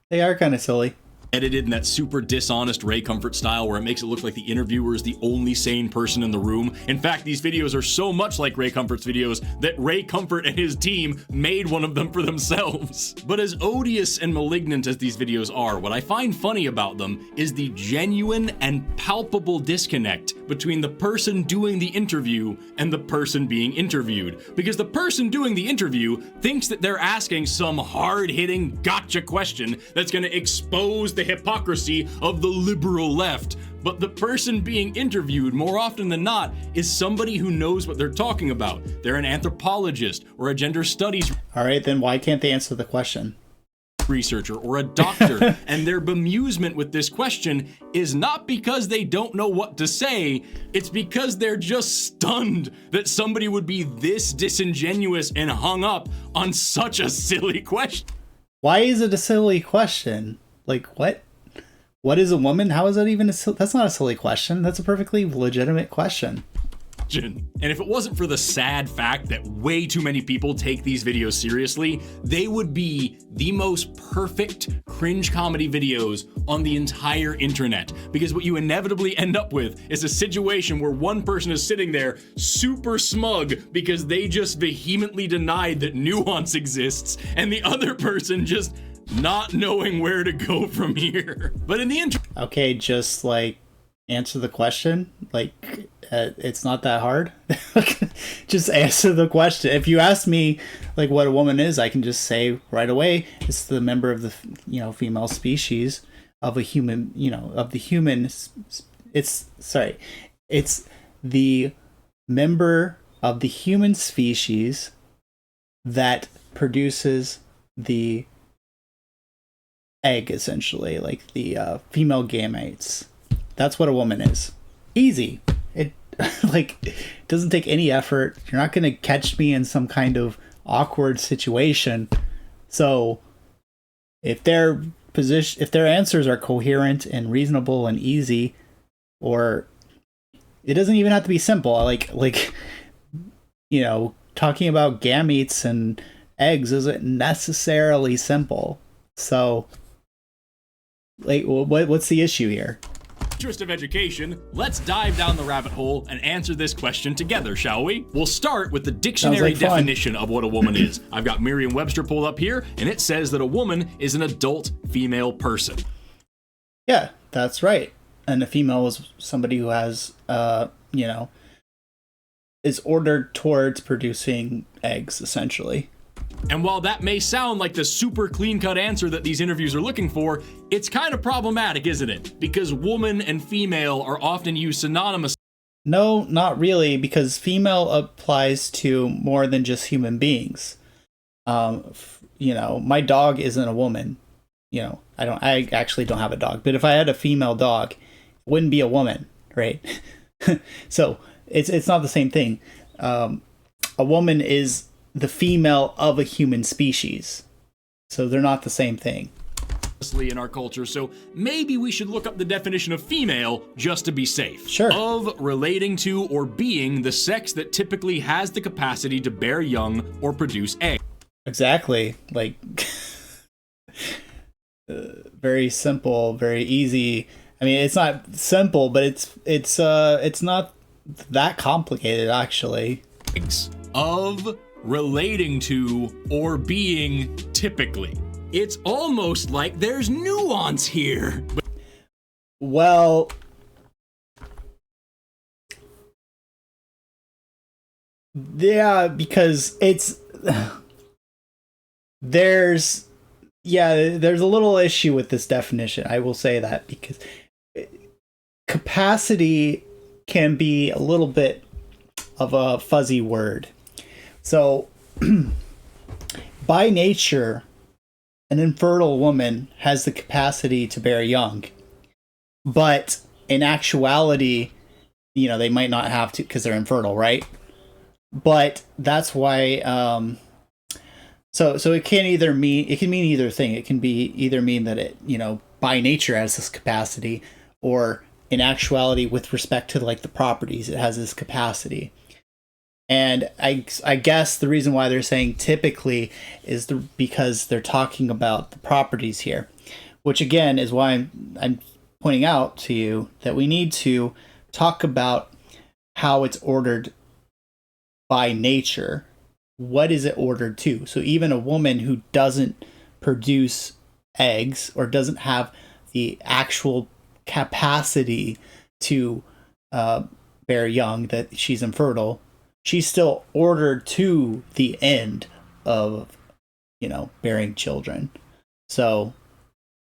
Speaker 1: They are kinda silly.
Speaker 13: Edited in that super dishonest Ray Comfort style where it makes it look like the interviewer is the only sane person in the room. In fact, these videos are so much like Ray Comfort's videos that Ray Comfort and his team made one of them for themselves. But as odious and malignant as these videos are, what I find funny about them is the genuine and palpable disconnect between the person doing the interview and the person being interviewed. Because the person doing the interview thinks that they're asking some hard-hitting gotcha question that's going to expose the hypocrisy of the liberal left. But the person being interviewed, more often than not, is somebody who knows what they're talking about. They're an anthropologist or a gender studies.
Speaker 1: All right, then why can't they answer the question?
Speaker 13: Researcher or a doctor. And their bemusement with this question is not because they don't know what to say, it's because they're just stunned that somebody would be this disingenuous and hung up on such a silly question.
Speaker 1: Why is it a silly question? Like, what is a woman? How is that even that's not a silly question. That's a perfectly legitimate question.
Speaker 13: And if it wasn't for the sad fact that way too many people take these videos seriously, they would be the most perfect cringe comedy videos on the entire internet. Because what you inevitably end up with is a situation where one person is sitting there super smug because they just vehemently denied that nuance exists, and the other person just not knowing where to go from here. But in the intro,
Speaker 1: okay, just like answer the question. Like, it's not that hard. Just answer the question. If you ask me like what a woman is, I can just say right away it's the member of the female species of a human. Of the human. It's the member of the human species that produces the egg, essentially, like the female gametes. That's what a woman is. Easy. It doesn't take any effort. You're not gonna catch me in some kind of awkward situation. So if their answers are coherent and reasonable and easy, or it doesn't even have to be simple. Talking about gametes and eggs isn't necessarily simple. So what's the issue here?
Speaker 13: Interest of education, let's dive down the rabbit hole and answer this question together, shall we? We'll start with the dictionary definition of what a woman is. I've got Merriam-Webster pulled up here, and it says that a woman is an adult female person.
Speaker 1: Yeah, that's right. And a female is somebody who has, is ordered towards producing eggs, essentially.
Speaker 13: And while that may sound like the super clean-cut answer that these interviews are looking for, it's kind of problematic, isn't it? Because woman and female are often used synonymously.
Speaker 1: No, not really, because female applies to more than just human beings. You know, my dog isn't a woman. You know, I actually don't have a dog, but if I had a female dog, it wouldn't be a woman, right? So it's not the same thing. A woman is the female of a human species, so they're not the same thing
Speaker 13: In our culture, so maybe we should look up the definition of female just to be safe.
Speaker 1: Sure.
Speaker 13: Of, relating to, or being the sex that typically has the capacity to bear young or produce eggs.
Speaker 1: Exactly. Like, very simple, very easy. I mean, it's not simple, but it's not that complicated, actually.
Speaker 13: Of, relating to, or being typically. It's almost like there's nuance here.
Speaker 1: Well, yeah, because there's a little issue with this definition. I will say that, because capacity can be a little bit of a fuzzy word. So, by nature, an infertile woman has the capacity to bear young, but in actuality, you know, they might not have to because they're infertile, right? But that's why. So it can mean either thing. It can be either mean that it, you know, by nature has this capacity, or in actuality, with respect to like the properties, it has this capacity. And I guess the reason why they're saying typically is because they're talking about the properties here, which again is why I'm pointing out to you that we need to talk about how it's ordered by nature. What is it ordered to? So even a woman who doesn't produce eggs or doesn't have the actual capacity to bear young, that she's infertile, she's still ordered to the end of, you know, bearing children. So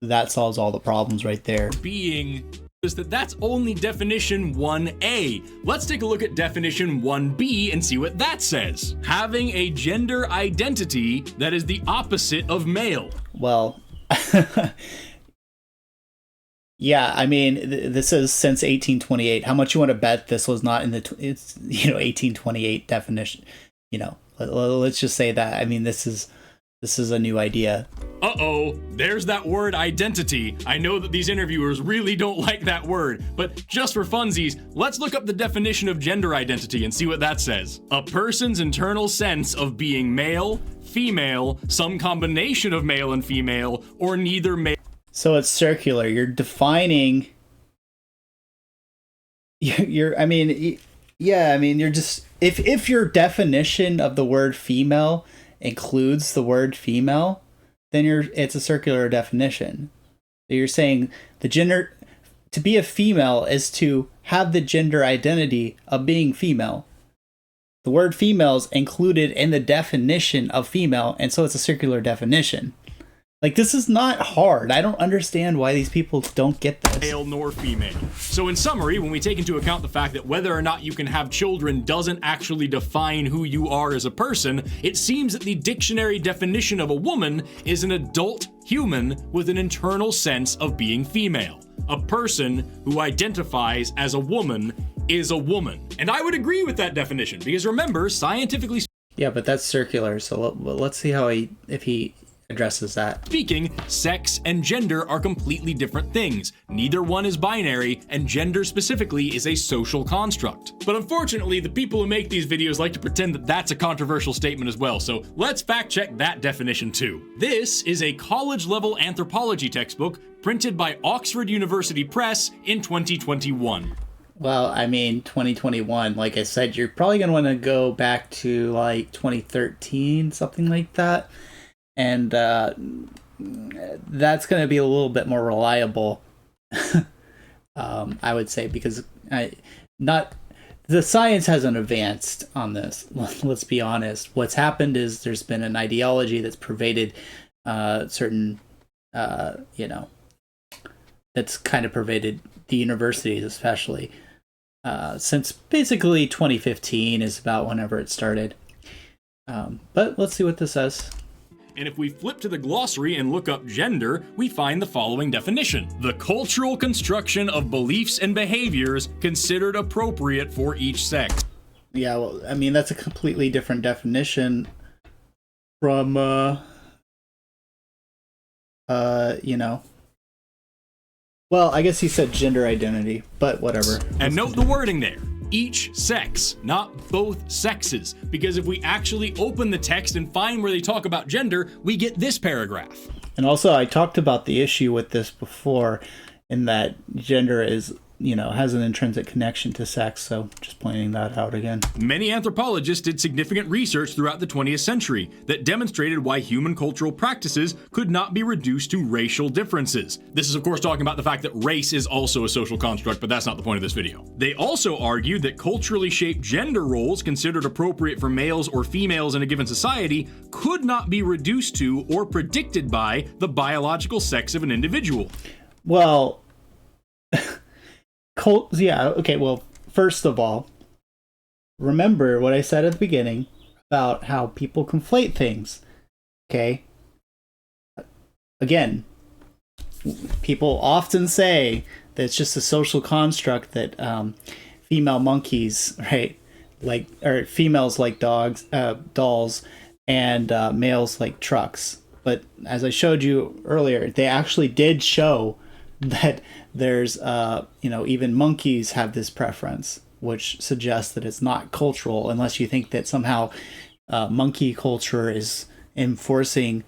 Speaker 1: that solves all the problems right there.
Speaker 13: Being is that's only definition 1A. Let's take a look at definition 1B and see what that says. Having a gender identity that is the opposite of male.
Speaker 1: Well, yeah, I mean, this is since 1828. How much you want to bet this was not in the 1828 definition? You know, let's just say that. I mean, this is a new idea.
Speaker 13: Uh-oh, there's that word identity. I know that these interviewers really don't like that word, but just for funsies, let's look up the definition of gender identity and see what that says. A person's internal sense of being male, female, some combination of male and female, or neither male.
Speaker 1: So it's circular. You're defining. You're just if your definition of the word female includes the word female, then it's a circular definition. So you're saying the gender, to be a female is to have the gender identity of being female. The word female is included in the definition of female, and so it's a circular definition. Like, this is not hard. I don't understand why these people don't get this.
Speaker 13: Male nor female. So in summary, when we take into account the fact that whether or not you can have children doesn't actually define who you are as a person, it seems that the dictionary definition of a woman is an adult human with an internal sense of being female. A person who identifies as a woman is a woman. And I would agree with that definition, because remember, scientifically...
Speaker 1: Yeah, but that's circular, so let's see if he addresses that.
Speaker 13: Speaking, sex and gender are completely different things. Neither one is binary, and gender specifically is a social construct. But unfortunately, the people who make these videos like to pretend that that's a controversial statement as well, so let's fact check that definition too. This is a college-level anthropology textbook printed by Oxford University Press in 2021.
Speaker 1: Well, I mean, 2021, like I said, you're probably going to want to go back to like 2013, something like that. And that's going to be a little bit more reliable, I would say, because not the science hasn't advanced on this. Let's be honest. What's happened is there's been an ideology that's pervaded certain, that's kind of pervaded the universities, especially since basically 2015 is about whenever it started. But let's see what this says.
Speaker 13: And if we flip to the glossary and look up gender, we find the following definition: the cultural construction of beliefs and behaviors considered appropriate for each sex.
Speaker 1: Yeah, well, I mean, that's a completely different definition from, well, I guess he said gender identity, but whatever.
Speaker 13: And note the wording there. Each sex, not both sexes. Because if we actually open the text and find where they talk about gender, we get this paragraph.
Speaker 1: And also, I talked about the issue with this before, in that gender is, has an intrinsic connection to sex, so just pointing that out again.
Speaker 13: Many anthropologists did significant research throughout the 20th century that demonstrated why human cultural practices could not be reduced to racial differences. This is, of course, talking about the fact that race is also a social construct, but that's not the point of this video. They also argued that culturally shaped gender roles considered appropriate for males or females in a given society could not be reduced to or predicted by the biological sex of an individual.
Speaker 1: Well, well, first of all, remember what I said at the beginning about how people conflate things, okay? Again, people often say that it's just a social construct that female monkeys, right, or females like dolls, and males like trucks. But as I showed you earlier, they actually did show that there's, even monkeys have this preference, which suggests that it's not cultural, unless you think that somehow monkey culture is enforcing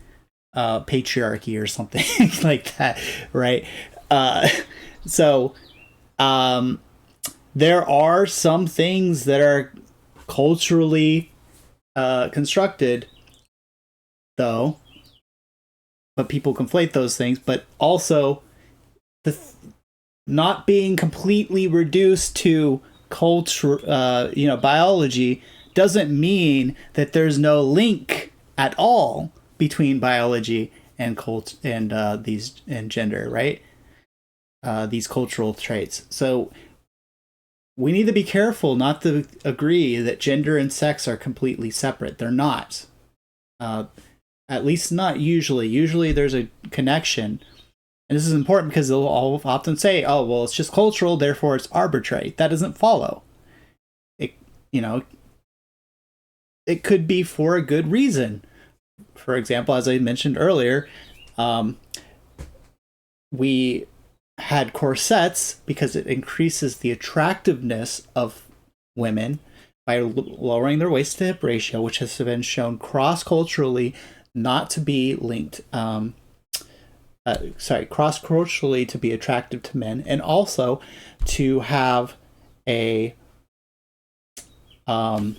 Speaker 1: patriarchy or something like that, right? There are some things that are culturally constructed, though, but people conflate those things, but also not being completely reduced to culture, biology doesn't mean that there's no link at all between biology and and gender, right? These cultural traits. So we need to be careful not to agree that gender and sex are completely separate. They're not. At least not usually. Usually there's a connection. And this is important because they'll all often say, oh, well, it's just cultural, therefore it's arbitrary. That doesn't follow. It could be for a good reason. For example, as I mentioned earlier, we had corsets because it increases the attractiveness of women by lowering their waist to hip ratio, which has been shown cross-culturally not to be linked, cross-culturally to be attractive to men, and also to have a to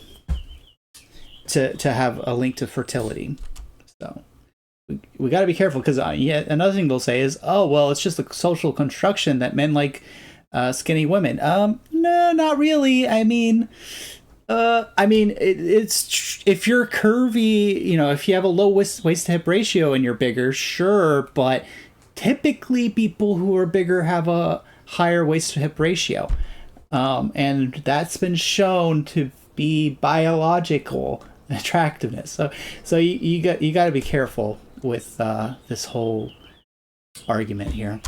Speaker 1: have a link to fertility. So we got to be careful, because another thing they'll say is, oh, well, it's just a social construction that men like skinny women. No, not really. It's if you're curvy, if you have a low waist to hip ratio and you're bigger, sure, but typically people who are bigger have a higher waist to hip ratio, and that's been shown to be biological attractiveness. So you got to be careful with this whole argument here.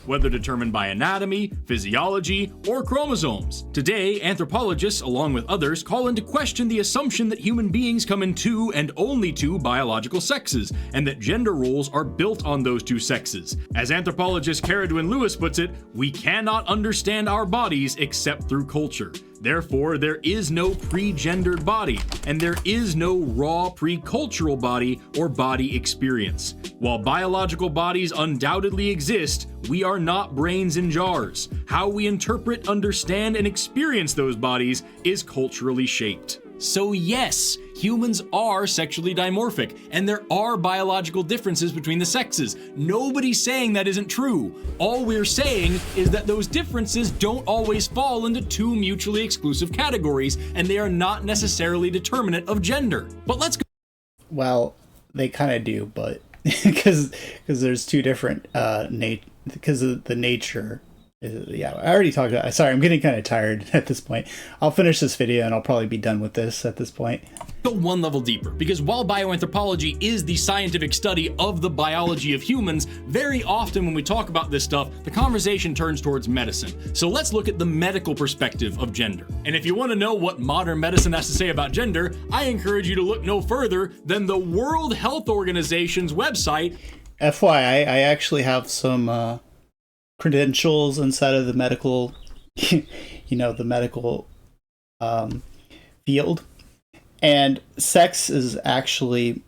Speaker 13: Whether determined by anatomy, physiology, or chromosomes. Today, anthropologists, along with others, call into question the assumption that human beings come in two and only two biological sexes, and that gender roles are built on those two sexes. As anthropologist Caradwin Lewis puts it, we cannot understand our bodies except through culture. Therefore, there is no pre-gendered body, and there is no raw pre-cultural body or body experience. While biological bodies undoubtedly exist, we are not brains in jars. How we interpret, understand, and experience those bodies is culturally shaped. So yes, Humans are sexually dimorphic, and there are biological differences between the sexes. Nobody's saying that isn't true. All we're saying is that those differences don't always fall into two mutually exclusive categories, and they are not necessarily determinate of gender. But let's go.
Speaker 1: Well, they kind of do, but because there's two different because of the nature. Yeah, I already talked about. Sorry, I'm getting kind of tired at this point. I'll finish this video and I'll probably be done with this at this point.
Speaker 13: Go one level deeper, because while bioanthropology is the scientific study of the biology of humans, very often when we talk about this stuff, the conversation turns towards medicine. So let's look at the medical perspective of gender. And if you want to know what modern medicine has to say about gender, I encourage you to look no further than the World Health Organization's website.
Speaker 1: FYI, I actually have some credentials inside of the medical, the medical field. And sex is actually